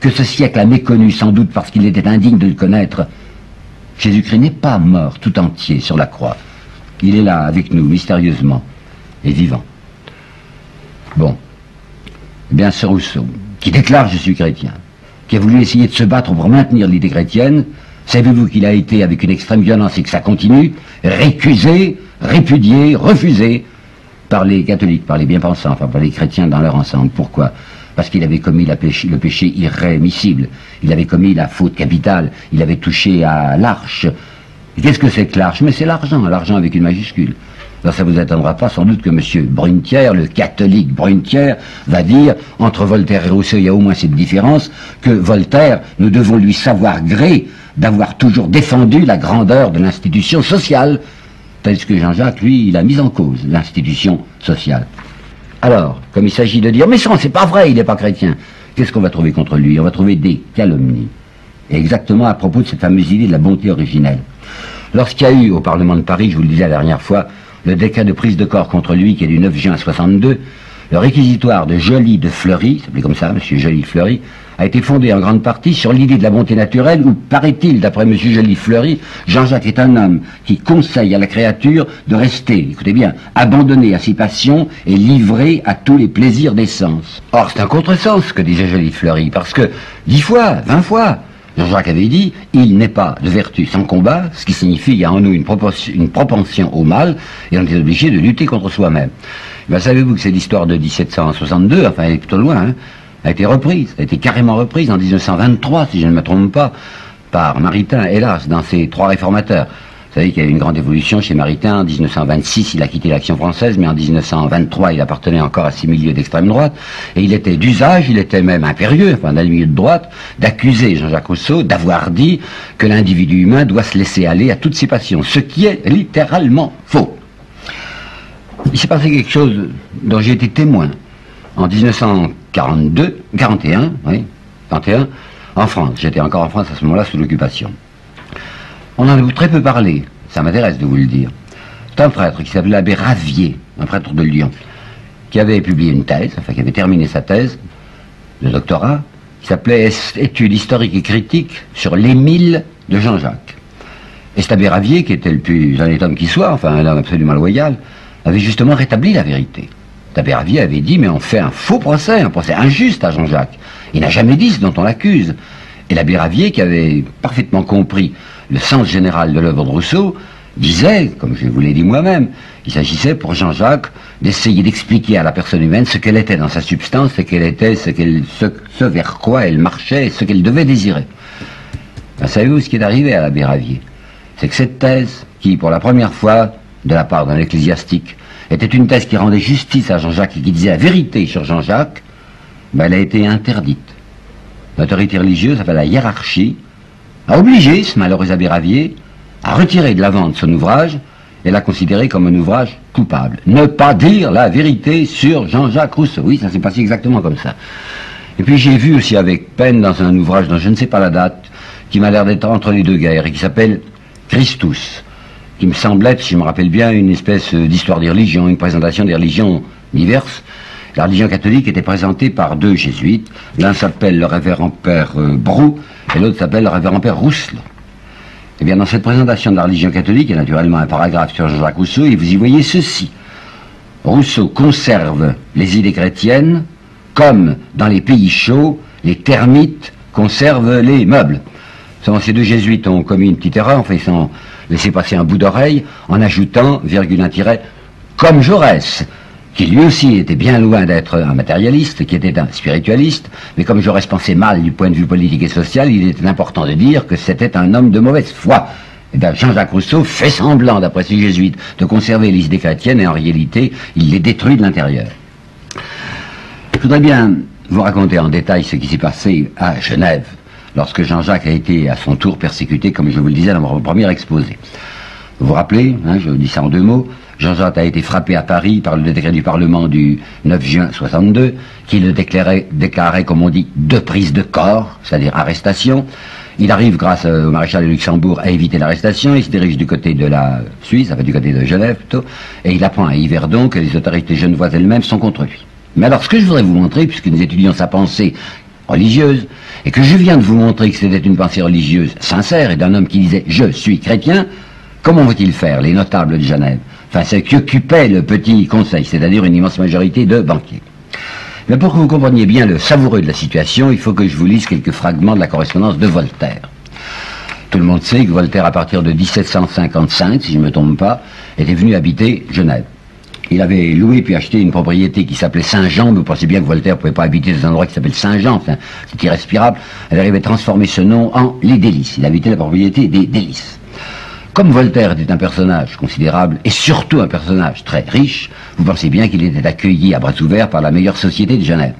que ce siècle a méconnu, sans doute parce qu'il était indigne de le connaître, Jésus-Christ n'est pas mort tout entier sur la croix. Il est là, avec nous, mystérieusement, et vivant. Bon. Eh bien, ce Rousseau, qui déclare « Je suis chrétien », qui a voulu essayer de se battre pour maintenir l'idée chrétienne, savez-vous qu'il a été, avec une extrême violence et que ça continue, récusé, répudié, refusé par les catholiques, par les bien-pensants, enfin par les chrétiens dans leur ensemble. Pourquoi? Parce qu'il avait commis le péché irrémissible, il avait commis la faute capitale, il avait touché à l'arche, Et qu'est-ce que c'est que l'arche? Mais c'est l'argent, l'argent avec une majuscule. Alors ça ne vous étonnera pas sans doute que M. Brunetière, le catholique Brunetière, va dire, entre Voltaire et Rousseau, il y a au moins cette différence, que Voltaire, nous devons lui savoir gré d'avoir toujours défendu la grandeur de l'institution sociale, tandis que Jean-Jacques, lui, il a mis en cause l'institution sociale. Alors, comme il s'agit de dire, mais ça, c'est pas vrai, il n'est pas chrétien, qu'est-ce qu'on va trouver contre lui? On va trouver des calomnies. Et exactement à propos de cette fameuse idée de la bonté originelle. Lorsqu'il y a eu au Parlement de Paris, je vous le disais la dernière fois, le décret de prise de corps contre lui qui est du 9 juin 62, le réquisitoire de Joly de Fleury, il s'appelait comme ça, M. Joly de Fleury, a été fondé en grande partie sur l'idée de la bonté naturelle où, paraît-il, d'après M. Joly de Fleury, Jean-Jacques est un homme qui conseille à la créature de rester, écoutez bien, abandonné à ses passions et livré à tous les plaisirs des sens. Or, c'est un contresens ce que disait Joly de Fleury, parce que 10 fois, 20 fois, Jean-Jacques avait dit, il n'est pas de vertu sans combat, ce qui signifie qu'il y a en nous une propension au mal, et on est obligé de lutter contre soi-même. Ben, savez-vous que c'est l'histoire de 1762, enfin elle est plutôt loin, hein, a été reprise, a été carrément reprise en 1923, si je ne me trompe pas, par Maritain, hélas, dans ses 3 réformateurs. Vous savez qu'il y a eu une grande évolution chez Maritain. En 1926, il a quitté l'Action française, mais en 1923, il appartenait encore à ces milieux d'extrême droite. Et il était d'usage, il était même impérieux, enfin dans les milieux de droite, d'accuser Jean-Jacques Rousseau d'avoir dit que l'individu humain doit se laisser aller à toutes ses passions, ce qui est littéralement faux. Il s'est passé quelque chose dont j'ai été témoin. En 1941, en France. J'étais encore en France à ce moment-là sous l'occupation. On en a très peu parlé, ça m'intéresse de vous le dire. C'est un prêtre qui s'appelait l'abbé Ravier, un prêtre de Lyon, qui avait publié une thèse, enfin qui avait terminé sa thèse de doctorat, qui s'appelait Études historiques et critiques sur l'Émile de Jean-Jacques. Et cet abbé Ravier, qui était le plus honnête homme qui soit, enfin un homme absolument loyal, avait justement rétabli la vérité. Cet abbé Ravier avait dit, mais on fait un faux procès, un procès injuste à Jean-Jacques. Il n'a jamais dit ce dont on l'accuse. Et l'abbé Ravier, qui avait parfaitement compris le sens général de l'œuvre de Rousseau, disait, comme je vous l'ai dit moi-même, il s'agissait pour Jean-Jacques d'essayer d'expliquer à la personne humaine ce qu'elle était dans sa substance, ce qu'elle était, ce vers quoi elle marchait, et ce qu'elle devait désirer. Ben, savez-vous ce qui est arrivé à l'abbé Ravier? C'est que cette thèse, qui pour la première fois, de la part d'un ecclésiastique, était une thèse qui rendait justice à Jean-Jacques et qui disait la vérité sur Jean-Jacques, ben, elle a été interdite. L'autorité religieuse, enfin la hiérarchie, a obligé ce malheureux abbé Ravier à retirer de la vente son ouvrage et l'a considéré comme un ouvrage coupable. Ne pas dire la vérité sur Jean-Jacques Rousseau. Oui, ça s'est passé exactement comme ça. Et puis j'ai vu aussi avec peine dans un ouvrage dont je ne sais pas la date, qui m'a l'air d'être entre les deux guerres et qui s'appelle Christus, qui me semble être, si je me rappelle bien, une espèce d'histoire des religions, une présentation des religions diverses. La religion catholique était présentée par 2 jésuites. L'un s'appelle le révérend père Brou et l'autre s'appelle le révérend père Rousselot. Eh bien, dans cette présentation de la religion catholique, il y a naturellement un paragraphe sur Jean-Jacques Rousseau et vous y voyez ceci. Rousseau conserve les idées chrétiennes comme dans les pays chauds, les termites conservent les meubles. Ces 2 jésuites ont commis une petite erreur, enfin ils sont laissé passer un bout d'oreille en ajoutant, virgule un tiret, comme Jaurès, qui lui aussi était bien loin d'être un matérialiste, qui était un spiritualiste, mais comme Jaurès pensait mal du point de vue politique et social, il était important de dire que c'était un homme de mauvaise foi. Et bien Jean-Jacques Rousseau fait semblant, d'après ces jésuites, de conserver les idées chrétiennes, et en réalité, il les détruit de l'intérieur. Je voudrais bien vous raconter en détail ce qui s'est passé à Genève, lorsque Jean-Jacques a été à son tour persécuté, comme je vous le disais dans mon premier exposé. Vous vous rappelez, hein, je dis ça en 2 mots, Jean-Jacques a été frappé à Paris par le décret du Parlement du 9 juin 62, qui le déclarait, comme on dit, de prise de corps, c'est-à-dire arrestation. Il arrive, grâce au maréchal de Luxembourg, à éviter l'arrestation. Il se dirige du côté de la Suisse, enfin du côté de Genève plutôt, et il apprend à Yverdon que les autorités genevoises elles-mêmes sont contre lui. Mais alors, ce que je voudrais vous montrer, puisque nous étudions sa pensée religieuse, et que je viens de vous montrer que c'était une pensée religieuse sincère et d'un homme qui disait « je suis chrétien », comment vont-ils faire, les notables de Genève? Enfin, ceux qui occupaient le petit conseil, c'est-à-dire une immense majorité de banquiers. Mais pour que vous compreniez bien le savoureux de la situation, il faut que je vous lise quelques fragments de la correspondance de Voltaire. Tout le monde sait que Voltaire, à partir de 1755, si je ne me trompe pas, était venu habiter Genève. Il avait loué puis acheté une propriété qui s'appelait Saint-Jean. Vous pensez bien que Voltaire ne pouvait pas habiter dans un endroit qui s'appelle Saint-Jean, enfin, c'est irrespirable. Elle arrivait à transformer ce nom en Les Délices. Il habitait la propriété des Délices. Comme Voltaire était un personnage considérable, et surtout un personnage très riche, vous pensez bien qu'il était accueilli à bras ouverts par la meilleure société de Genève.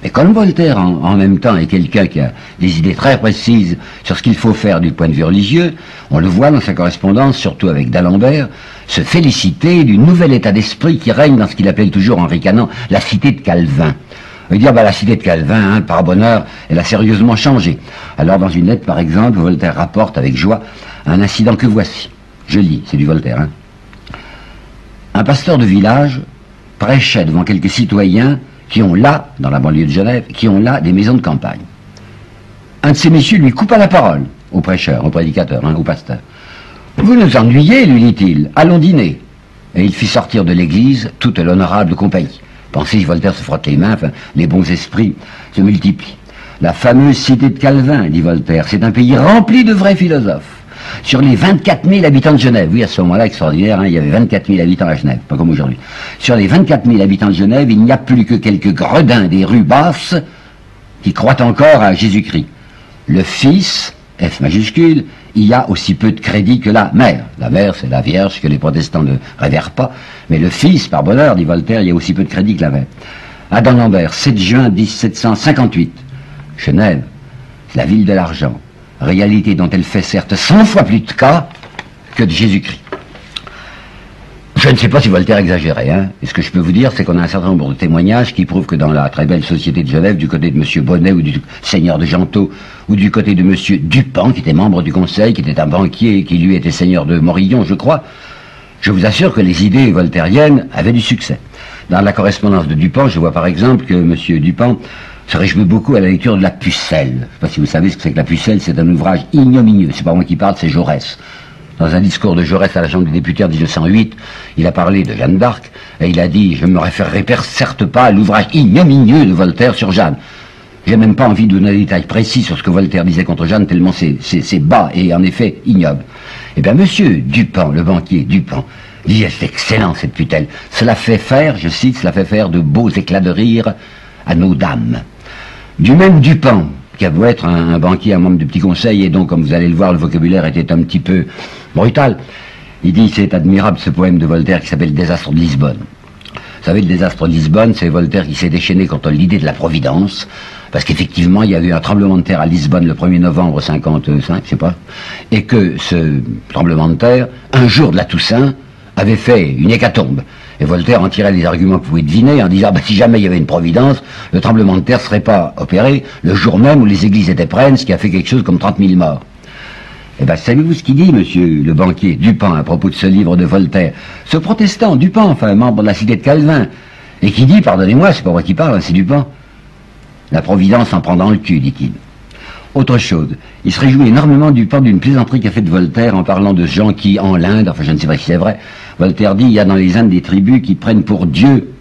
Mais comme Voltaire, en même temps, est quelqu'un qui a des idées très précises sur ce qu'il faut faire du point de vue religieux, on le voit dans sa correspondance, surtout avec d'Alembert, se féliciter du nouvel état d'esprit qui règne dans ce qu'il appelle toujours en ricanant la cité de Calvin. Il dit, la cité de Calvin, hein, par bonheur, elle a sérieusement changé. Alors, dans une lettre, par exemple, Voltaire rapporte avec joie un incident que voici. Je lis, c'est du Voltaire. Hein. Un pasteur de village prêchait devant quelques citoyens qui ont là, dans la banlieue de Genève, qui ont là des maisons de campagne. Un de ces messieurs lui coupa la parole, au prêcheur, au prédicateur, hein, au pasteur. « Vous nous ennuyez, lui dit-il, allons dîner. » Et il fit sortir de l'église toute l'honorable compagnie. Pensez, Voltaire se frotte les mains, enfin, les bons esprits se multiplient. La fameuse cité de Calvin, dit Voltaire, c'est un pays rempli de vrais philosophes. Sur les 24 000 habitants de Genève, oui, à ce moment-là, extraordinaire, hein, il y avait 24 000 habitants à Genève, pas comme aujourd'hui. Sur les 24 000 habitants de Genève, il n'y a plus que quelques gredins des rues basses qui croient encore à Jésus-Christ. Le Fils, F majuscule, il y a aussi peu de crédit que la mère. La mère, c'est la Vierge que les protestants ne révèrent pas, mais le Fils, par bonheur, dit Voltaire, il y a aussi peu de crédit que la mère. Adam Lambert, 7 juin 1758. Genève, la ville de l'argent. Réalité dont elle fait certes 100 fois plus de cas que de Jésus-Christ. Je ne sais pas si Voltaire exagérait, hein. Et ce que je peux vous dire, c'est qu'on a un certain nombre de témoignages qui prouvent que dans la très belle société de Genève, du côté de M. Bonnet ou du seigneur de Gentot, ou du côté de M. Dupin, qui était membre du conseil, qui était un banquier, et qui lui était seigneur de Morillon, je crois, je vous assure que les idées voltairiennes avaient du succès. Dans la correspondance de Dupin, je vois par exemple que M. Dupin se réjouit beaucoup à la lecture de La Pucelle. Je ne sais pas si vous savez ce que c'est que La Pucelle, c'est un ouvrage ignominieux. C'est pas moi qui parle, c'est Jaurès. Dans un discours de Jaurès à la Chambre des députés en 1908, il a parlé de Jeanne d'Arc, et il a dit, je ne me référerai certes pas à l'ouvrage ignominieux de Voltaire sur Jeanne. J'ai même pas envie de donner des détails précis sur ce que Voltaire disait contre Jeanne, tellement c'est bas et en effet ignoble. Eh bien, monsieur Dupin, le banquier Dupin, dit, c'est excellent cette tutelle. Cela fait faire, je cite, cela fait faire de beaux éclats de rire à nos dames. Du même Dupin, qui a beau être un banquier, un membre du petit conseil, et donc, comme vous allez le voir, le vocabulaire était un petit peu brutal, il dit, c'est admirable ce poème de Voltaire qui s'appelle « Le désastre de Lisbonne ». Vous savez, le désastre de Lisbonne, c'est Voltaire qui s'est déchaîné contre l'idée de la Providence, parce qu'effectivement, il y a eu un tremblement de terre à Lisbonne le 1er novembre 55, je sais pas, et que ce tremblement de terre, un jour de la Toussaint, avait fait une hécatombe. Et Voltaire en tirait les arguments que vous pouvez deviner en disant, si jamais il y avait une providence, le tremblement de terre ne serait pas opéré le jour même où les églises étaient pleines, ce qui a fait quelque chose comme 30 000 morts. Eh bien, savez-vous ce qu'il dit, monsieur le banquier Dupin, à propos de ce livre de Voltaire? Ce protestant, Dupin, enfin, membre de la cité de Calvin, et qui dit, pardonnez-moi, c'est pas moi qui parle, hein, c'est Dupin. La providence en prend dans le cul, dit-il. Autre chose, il se réjouit énormément Dupin d'une plaisanterie qu'a faite Voltaire en parlant de gens qui, en l'Inde, enfin je ne sais pas si c'est vrai, Voltaire dit, il y a dans les Indes des tribus qui prennent pour Dieu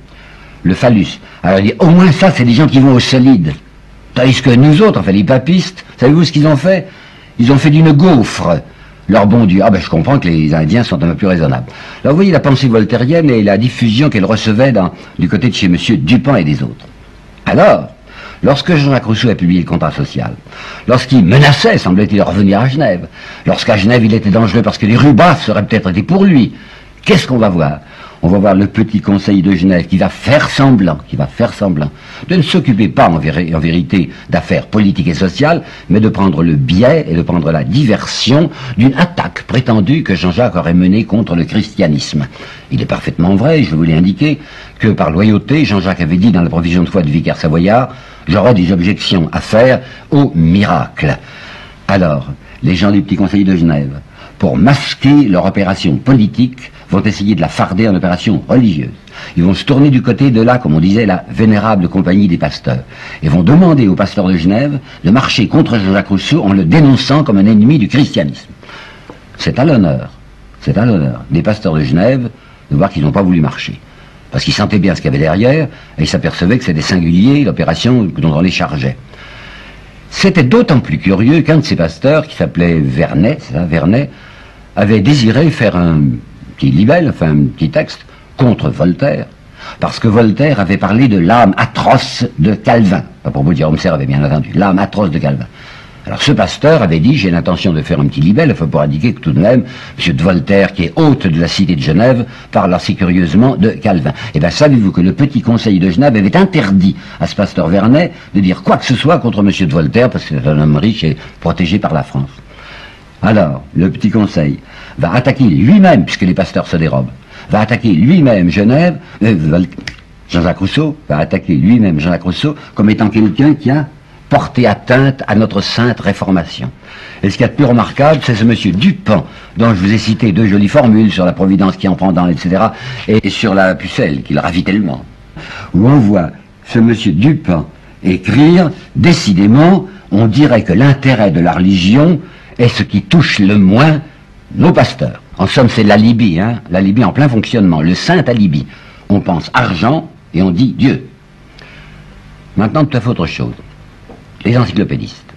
le phallus. Alors il dit, au moins ça, c'est des gens qui vont au solide. Tandis que nous autres, enfin les papistes, savez-vous ce qu'ils ont fait? Ils ont fait d'une gaufre leur bon Dieu. Ah ben je comprends que les Indiens sont un peu plus raisonnables. Alors vous voyez la pensée voltairienne et la diffusion qu'elle recevait du côté de chez monsieur Dupin et des autres. Alors, lorsque Jean-Jacques Rousseau a publié le contrat social, lorsqu'il menaçait, semblait-il, de revenir à Genève, lorsqu'à Genève il était dangereux parce que les rues basses auraient peut-être été pour lui, qu'est-ce qu'on va voir? On va voir le petit conseil de Genève qui va faire semblant de ne s'occuper pas en vérité d'affaires politiques et sociales, mais de prendre le biais et de prendre la diversion d'une attaque prétendue que Jean-Jacques aurait menée contre le christianisme. Il est parfaitement vrai, je vais vous l'ai indiqué, que par loyauté, Jean-Jacques avait dit dans la provision de foi du vicaire savoyard, j'aurais des objections à faire au miracle. Alors, les gens du petit conseil de Genève, pour masquer leur opération politique, vont essayer de la farder en opération religieuse. Ils vont se tourner du côté de la, comme on disait, la vénérable compagnie des pasteurs, et vont demander aux pasteurs de Genève de marcher contre Jean-Jacques Rousseau en le dénonçant comme un ennemi du christianisme. C'est à l'honneur des pasteurs de Genève de voir qu'ils n'ont pas voulu marcher. Parce qu'ils sentaient bien ce qu'il y avait derrière, et ils s'apercevaient que c'était singulier l'opération dont on les chargeait. C'était d'autant plus curieux qu'un de ces pasteurs, qui s'appelait Vernet, avait désiré faire un petit libelle, enfin un petit texte, contre Voltaire, parce que Voltaire avait parlé de l'âme atroce de Calvin. À propos de Jérôme Serre avait bien entendu, l'âme atroce de Calvin. Alors ce pasteur avait dit, j'ai l'intention de faire un petit libelle, pour indiquer que tout de même, M. de Voltaire, qui est hôte de la cité de Genève, parle assez curieusement de Calvin. Eh bien, savez-vous que le petit conseil de Genève avait interdit à ce pasteur Vernet de dire quoi que ce soit contre M. de Voltaire, parce que c'est un homme riche et protégé par la France. Alors, le petit conseil va attaquer lui-même, puisque les pasteurs se dérobent, va attaquer lui-même Genève, Jean-Jacques Rousseau, va attaquer lui-même Jean-Jacques Rousseau comme étant quelqu'un qui a porter atteinte à notre sainte réformation. Et ce qu'il y a de plus remarquable, c'est ce monsieur Dupin, dont je vous ai cité deux jolies formules sur la providence qui en prend dans, etc., et sur la pucelle, qui le ravit tellement, où on voit ce monsieur Dupin écrire, décidément, on dirait que l'intérêt de la religion est ce qui touche le moins nos pasteurs. En somme, c'est l'alibi, hein, l'alibi en plein fonctionnement, le saint alibi. On pense argent et on dit Dieu. Maintenant, tout à fait autre chose. Les encyclopédistes.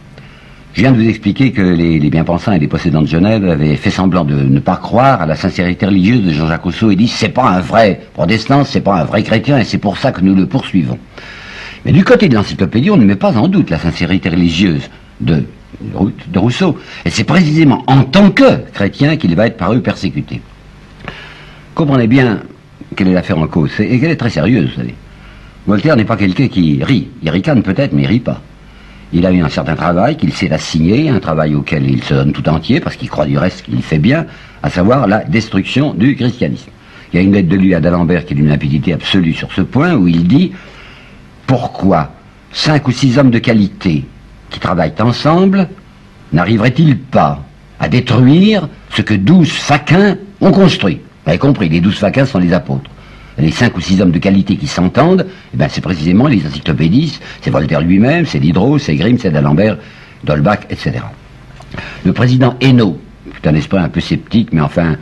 Je viens de vous expliquer que les bien-pensants et les possédants de Genève avaient fait semblant de ne pas croire à la sincérité religieuse de Jean-Jacques Rousseau et dit c'est pas un vrai protestant, c'est pas un vrai chrétien et c'est pour ça que nous le poursuivons. Mais du côté de l'encyclopédie, on ne met pas en doute la sincérité religieuse de Rousseau. Et c'est précisément en tant que chrétien qu'il va être par eux persécuté. Comprenez bien quelle est l'affaire en cause, et qu'elle est très sérieuse, vous savez. Voltaire n'est pas quelqu'un qui rit. Il ricane peut-être, mais il rit pas. Il a eu un certain travail qu'il s'est assigné, un travail auquel il se donne tout entier, parce qu'il croit du reste qu'il fait bien, à savoir la destruction du christianisme. Il y a une lettre de lui à d'Alembert qui est d'une limpidité absolue sur ce point, où il dit « Pourquoi 5 ou 6 hommes de qualité qui travaillent ensemble n'arriveraient-ils pas à détruire ce que 12 faquins ont construit ?» Vous avez compris, les 12 faquins sont les apôtres. Les 5 ou 6 hommes de qualité qui s'entendent, eh ben c'est précisément les encyclopédistes, c'est Voltaire lui-même, c'est Diderot, c'est Grimm, c'est d'Alembert, d'Holbach, etc. Le président Hainaut, c'est un esprit un peu sceptique, mais enfin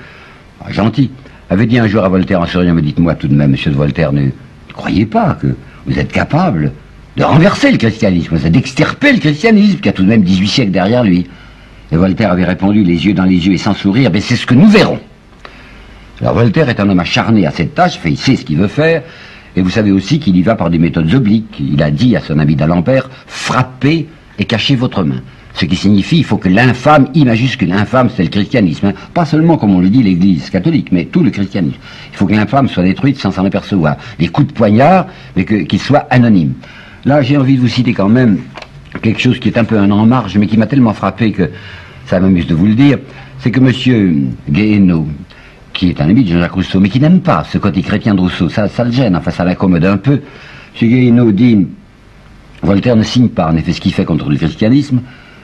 gentil, avait dit un jour à Voltaire en souriant, mais dites-moi tout de même, monsieur de Voltaire, ne croyez pas que vous êtes capable de renverser le christianisme, d'extirper le christianisme, qui a tout de même 18 siècles derrière lui. Et Voltaire avait répondu, les yeux dans les yeux et sans sourire, mais c'est ce que nous verrons. Alors Voltaire est un homme acharné à cette tâche, il sait ce qu'il veut faire, et vous savez aussi qu'il y va par des méthodes obliques. Il a dit à son ami d'Alembert, frappez et cachez votre main. Ce qui signifie, il faut que l'infâme, I majuscule, infâme c'est le christianisme, hein. Pas seulement comme on le dit l'église catholique, mais tout le christianisme. Il faut que l'infâme soit détruite sans s'en apercevoir. Les coups de poignard, mais qu'il soit anonyme. Là j'ai envie de vous citer quand même quelque chose qui est un peu un en marge, mais qui m'a tellement frappé que ça m'amuse de vous le dire, c'est que monsieur Guéhenno, qui est un ami de Jean-Jacques Rousseau, mais qui n'aime pas ce côté chrétien de Rousseau, ça le gêne, enfin ça l'incommode un peu. M. Guéhenno dit, Voltaire ne signe pas en effet ce qu'il fait contre le christianisme,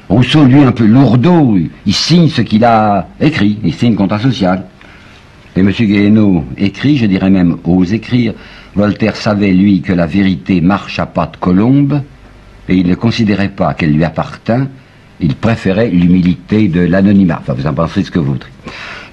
Rousseau lui un peu lourdeau, il signe ce qu'il a écrit, il signe contrat social. Et M. Guéhenno écrit, je dirais même ose écrire, Voltaire savait lui que la vérité marche à pas de colombe, et il ne considérait pas qu'elle lui appartint, il préférait l'humilité de l'anonymat. Enfin, vous en pensez ce que vous voudrez.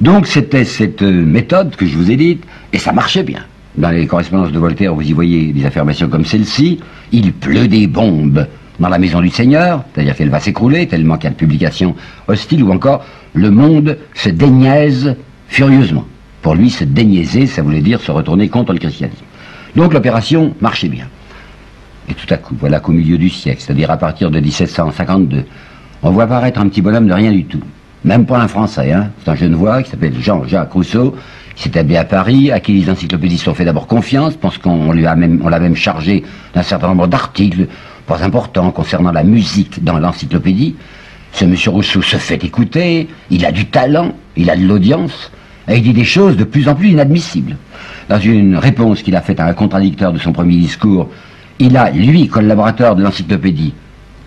Donc, c'était cette méthode que je vous ai dite, et ça marchait bien. Dans les correspondances de Voltaire, vous y voyez des affirmations comme celle-ci. Il pleut des bombes dans la maison du Seigneur, c'est-à-dire qu'elle va s'écrouler, tellement qu'il y a de publications hostiles, ou encore, le monde se déniaise furieusement. Pour lui, se déniaiser, ça voulait dire se retourner contre le christianisme. Donc, l'opération marchait bien. Et tout à coup, voilà qu'au milieu du siècle, c'est-à-dire à partir de 1752, on voit apparaître un petit bonhomme de rien du tout. Même pas un Français, hein. C'est un Genevois qui s'appelle Jean-Jacques Rousseau, qui s'est établi à Paris, à qui les encyclopédistes ont fait d'abord confiance, parce qu'on l'a même chargé d'un certain nombre d'articles, pas importants, concernant la musique dans l'encyclopédie. Ce monsieur Rousseau se fait écouter, il a du talent, il a de l'audience, et il dit des choses de plus en plus inadmissibles. Dans une réponse qu'il a faite à un contradicteur de son premier discours, il a, lui, collaborateur de l'encyclopédie,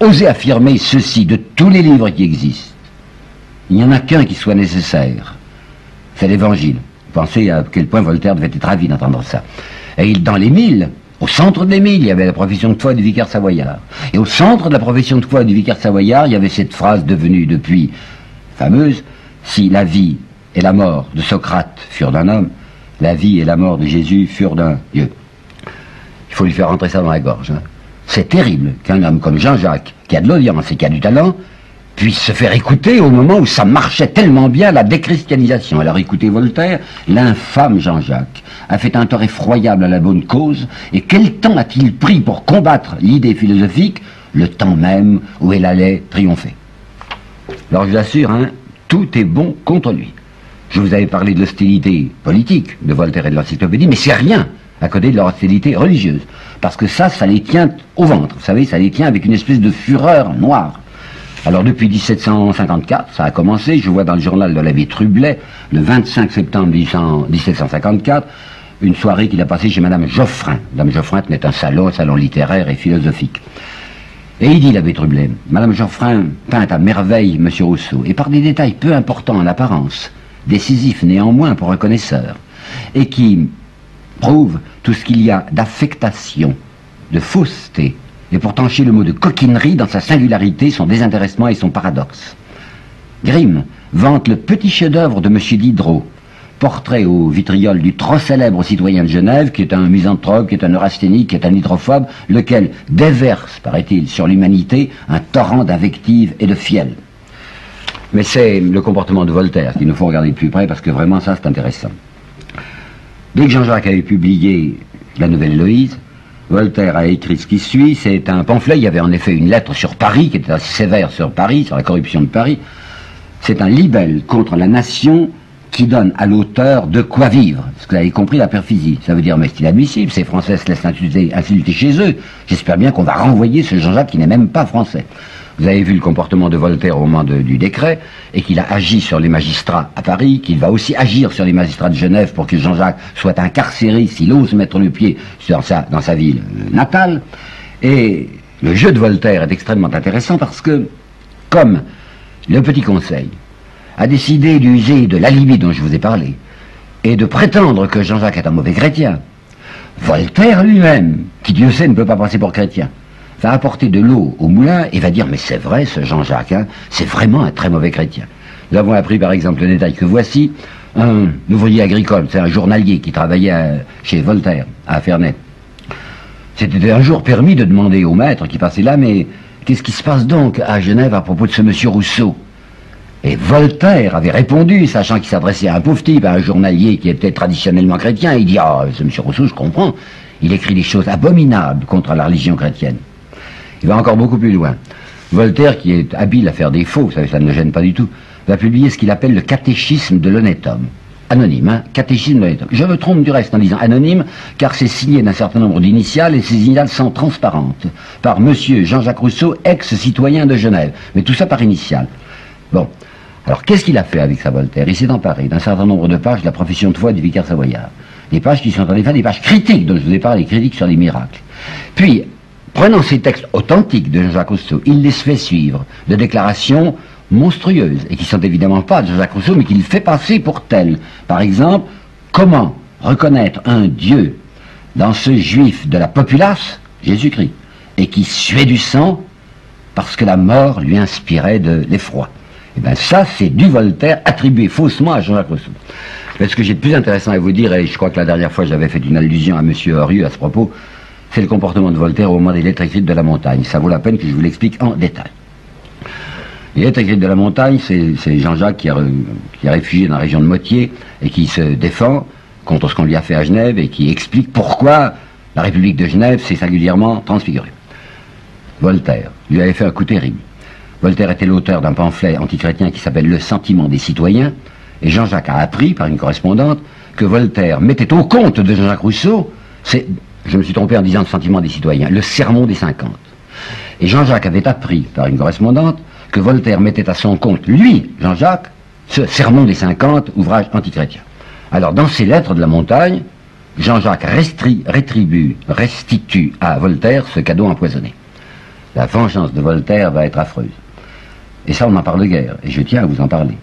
osé affirmer ceci de tous les livres qui existent. Il n'y en a qu'un qui soit nécessaire. C'est l'Évangile. Pensez à quel point Voltaire devait être ravi d'entendre ça. Et dans les 1000, au centre des 1000, il y avait la profession de foi du vicaire savoyard. Et au centre de la profession de foi du vicaire savoyard, il y avait cette phrase devenue depuis fameuse, si la vie et la mort de Socrate furent d'un homme, la vie et la mort de Jésus furent d'un Dieu. Il faut lui faire rentrer ça dans la gorge. Hein. C'est terrible qu'un homme comme Jean-Jacques, qui a de l'audience et qui a du talent, puisse se faire écouter au moment où ça marchait tellement bien, la déchristianisation. Alors écoutez Voltaire, l'infâme Jean-Jacques a fait un tort effroyable à la bonne cause, et quel temps a-t-il pris pour combattre l'idée philosophique, le temps même où elle allait triompher. Alors je vous assure, hein, tout est bon contre lui. Je vous avais parlé de l'hostilité politique de Voltaire et de l'encyclopédie, mais c'est rien à côté de leur hostilité religieuse. Parce que ça les tient au ventre, vous savez, ça les tient avec une espèce de fureur noire. Alors depuis 1754, ça a commencé, je vois dans le journal de l'abbé Trublet, le 25 septembre 1754, une soirée qu'il a passée chez Madame Geoffrin. Madame Geoffrin tenait un salon littéraire et philosophique. Et il dit, l'abbé Trublet, Madame Geoffrin peint à merveille M. Rousseau, et par des détails peu importants en apparence, décisifs néanmoins pour un connaisseur, et qui prouvent tout ce qu'il y a d'affectation, de fausseté, et pourtant chez le mot de coquinerie dans sa singularité, son désintéressement et son paradoxe. Grimm vante le petit chef-d'œuvre de M. Diderot, portrait au vitriol du trop célèbre citoyen de Genève, qui est un misanthrope, qui est un neurasthénique, qui est un hydrophobe, lequel déverse, paraît-il, sur l'humanité un torrent d'invectives et de fiel. Mais c'est le comportement de Voltaire qu'il nous faut regarder de plus près, parce que vraiment ça c'est intéressant. Dès que Jean-Jacques avait publié La Nouvelle Héloïse, Voltaire a écrit ce qui suit. C'est un pamphlet, il y avait en effet une lettre sur Paris, qui était assez sévère sur Paris, sur la corruption de Paris. C'est un libelle contre la nation qui donne à l'auteur de quoi vivre. Parce que vous avez compris la perfidie. Ça veut dire, mais c'est inadmissible, ces Français se laissent insulter chez eux. J'espère bien qu'on va renvoyer ce Jean-Jacques qui n'est même pas français. Vous avez vu le comportement de Voltaire au moment du décret, et qu'il a agi sur les magistrats à Paris, qu'il va aussi agir sur les magistrats de Genève pour que Jean-Jacques soit incarcéré s'il ose mettre le pied dans sa ville natale. Et le jeu de Voltaire est extrêmement intéressant parce que, comme le Petit Conseil a décidé d'user de l'alibi dont je vous ai parlé, et de prétendre que Jean-Jacques est un mauvais chrétien, Voltaire lui-même, qui Dieu sait ne peut pas passer pour chrétien, va apporter de l'eau au moulin et va dire, mais c'est vrai ce Jean-Jacques, hein, c'est vraiment un très mauvais chrétien. Nous avons appris par exemple le détail que voici, un ouvrier agricole, c'est un journalier qui travaillait chez Voltaire, à Ferney. C'était un jour permis de demander au maître qui passait là, mais qu'est-ce qui se passe donc à Genève à propos de ce monsieur Rousseau? Et Voltaire avait répondu, sachant qu'il s'adressait à un pauvre type, à un journalier qui était traditionnellement chrétien, il dit, ah, ce monsieur Rousseau, je comprends, il écrit des choses abominables contre la religion chrétienne. Il va encore beaucoup plus loin. Voltaire, qui est habile à faire des faux, vous savez, ça ne le gêne pas du tout, va publier ce qu'il appelle le catéchisme de l'honnête homme. Anonyme, hein, catéchisme de l'honnête homme. Je me trompe du reste en disant anonyme, car c'est signé d'un certain nombre d'initiales, et ces initiales sont transparentes, par monsieur Jean-Jacques Rousseau, ex-citoyen de Genève. Mais tout ça par initiales. Bon. Alors, qu'est-ce qu'il a fait avec ça, Voltaire? Il s'est emparé d'un certain nombre de pages de la profession de foi du vicaire savoyard. Des pages qui sont en effet des pages critiques, dont je vous ai parlé, critiques sur les miracles. Puis, prenant ces textes authentiques de Jean-Jacques Rousseau, il les fait suivre de déclarations monstrueuses, et qui sont évidemment pas de Jean-Jacques Rousseau, mais qu'il fait passer pour telles. Par exemple, comment reconnaître un Dieu dans ce juif de la populace, Jésus-Christ, et qui suait du sang parce que la mort lui inspirait de l'effroi. Et bien ça, c'est du Voltaire attribué faussement à Jean-Jacques Rousseau. Mais ce que j'ai de plus intéressant à vous dire, et je crois que la dernière fois j'avais fait une allusion à M. Horieux à ce propos, c'est le comportement de Voltaire au moment des lettres écrites de la montagne. Ça vaut la peine que je vous l'explique en détail. Les lettres écrites de la montagne, c'est Jean-Jacques qui est réfugié dans la région de Motier et qui se défend contre ce qu'on lui a fait à Genève et qui explique pourquoi la République de Genève s'est singulièrement transfigurée. Voltaire lui avait fait un coup terrible. Voltaire était l'auteur d'un pamphlet antichrétien qui s'appelle Le Sentiment des Citoyens, et Jean-Jacques a appris par une correspondante que Voltaire mettait au compte de Jean-Jacques Rousseau, je me suis trompé en disant Le Sentiment des Citoyens, le Sermon des 50. Et Jean-Jacques avait appris par une correspondante que Voltaire mettait à son compte, lui, Jean-Jacques, ce Sermon des 50, ouvrage antichrétien. Alors dans ses lettres de la montagne, Jean-Jacques restitue à Voltaire ce cadeau empoisonné. La vengeance de Voltaire va être affreuse. Et ça, on n'en parle guère, et je tiens à vous en parler.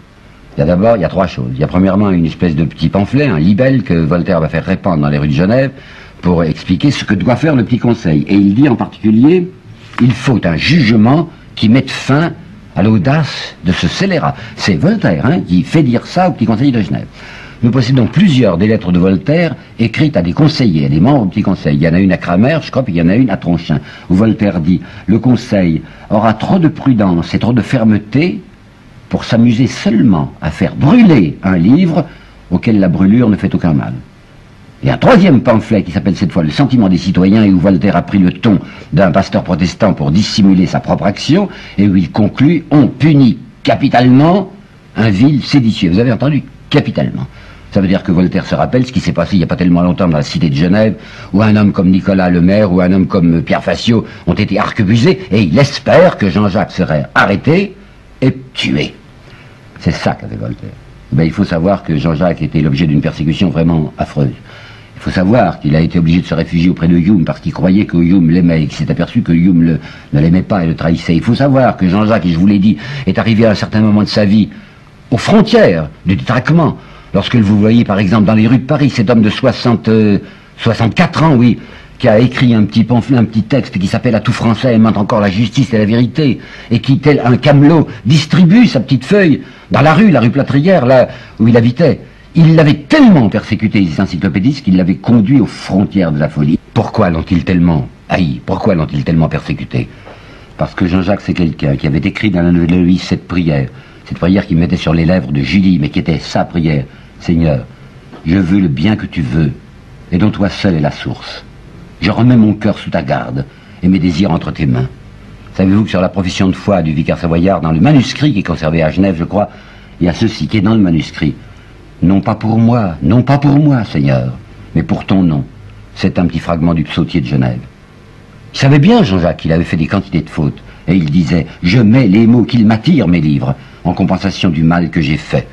Il y a trois choses. Il y a premièrement une espèce de petit pamphlet, un libelle que Voltaire va faire répandre dans les rues de Genève pour expliquer ce que doit faire le Petit Conseil. Et il dit en particulier, il faut un jugement qui mette fin à l'audace de ce scélérat. C'est Voltaire qui fait dire ça au Petit Conseil de Genève. Nous possédons plusieurs des lettres de Voltaire écrites à des conseillers, à des membres du Petit Conseil. Il y en a une à Cramer, je crois, puis il y en a une à Tronchin, où Voltaire dit « Le Conseil aura trop de prudence et trop de fermeté pour s'amuser seulement à faire brûler un livre auquel la brûlure ne fait aucun mal. » Et un troisième pamphlet qui s'appelle cette fois « Le Sentiment des Citoyens » et où Voltaire a pris le ton d'un pasteur protestant pour dissimuler sa propre action et où il conclut « On punit capitalement un vil séditieux. Vous avez entendu? Capitalement. Ça veut dire que Voltaire se rappelle ce qui s'est passé il n'y a pas tellement longtemps dans la cité de Genève, où un homme comme Nicolas Lemaire ou un homme comme Pierre Facio ont été arquebusés, et il espère que Jean-Jacques serait arrêté et tué. C'est ça qu'avait Voltaire. Ben, il faut savoir que Jean-Jacques était l'objet d'une persécution vraiment affreuse. Il faut savoir qu'il a été obligé de se réfugier auprès de Hume parce qu'il croyait que Hume l'aimait et qu'il s'est aperçu que Hume ne l'aimait pas et le trahissait. Il faut savoir que Jean-Jacques, et je vous l'ai dit, est arrivé à un certain moment de sa vie aux frontières du détraquement. Lorsque vous voyez, par exemple, dans les rues de Paris, cet homme de 64 ans, oui, qui a écrit un petit texte qui s'appelle « À tout français aimant encore la justice et la vérité », et qui, tel un camelot, distribue sa petite feuille dans la rue Plâtrière, là où il habitait. Il l'avait tellement persécuté, les encyclopédistes, qu'il l'avait conduit aux frontières de la folie. Pourquoi l'ont-ils tellement haï? Pourquoi l'ont-ils tellement persécuté? Parce que Jean-Jacques, c'est quelqu'un qui avait écrit dans la Nouvelle de Louis cette prière qu'il mettait sur les lèvres de Julie, mais qui était sa prière. Seigneur, je veux le bien que tu veux, et dont toi seul est la source. Je remets mon cœur sous ta garde, et mes désirs entre tes mains. Savez-vous que sur la profession de foi du vicaire savoyard, dans le manuscrit qui est conservé à Genève, je crois, il y a ceci qui est dans le manuscrit. Non pas pour moi, Seigneur, mais pour ton nom. C'est un petit fragment du psautier de Genève. Il savait bien, Jean-Jacques, qu'il avait fait des quantités de fautes, et il disait, je mets les mots qu'ils m'attirent, mes livres, en compensation du mal que j'ai fait.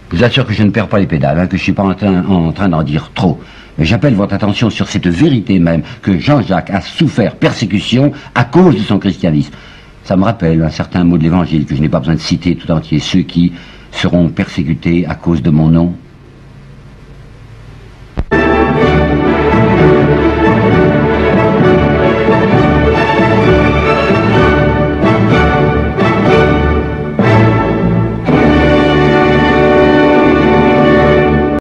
Je vous assure que je ne perds pas les pédales, que je ne suis pas en train d'en dire trop. Mais j'appelle votre attention sur cette vérité même, que Jean-Jacques a souffert persécution à cause de son christianisme. Ça me rappelle un certain mot de l'Évangile que je n'ai pas besoin de citer tout entier. Ceux qui seront persécutés à cause de mon nom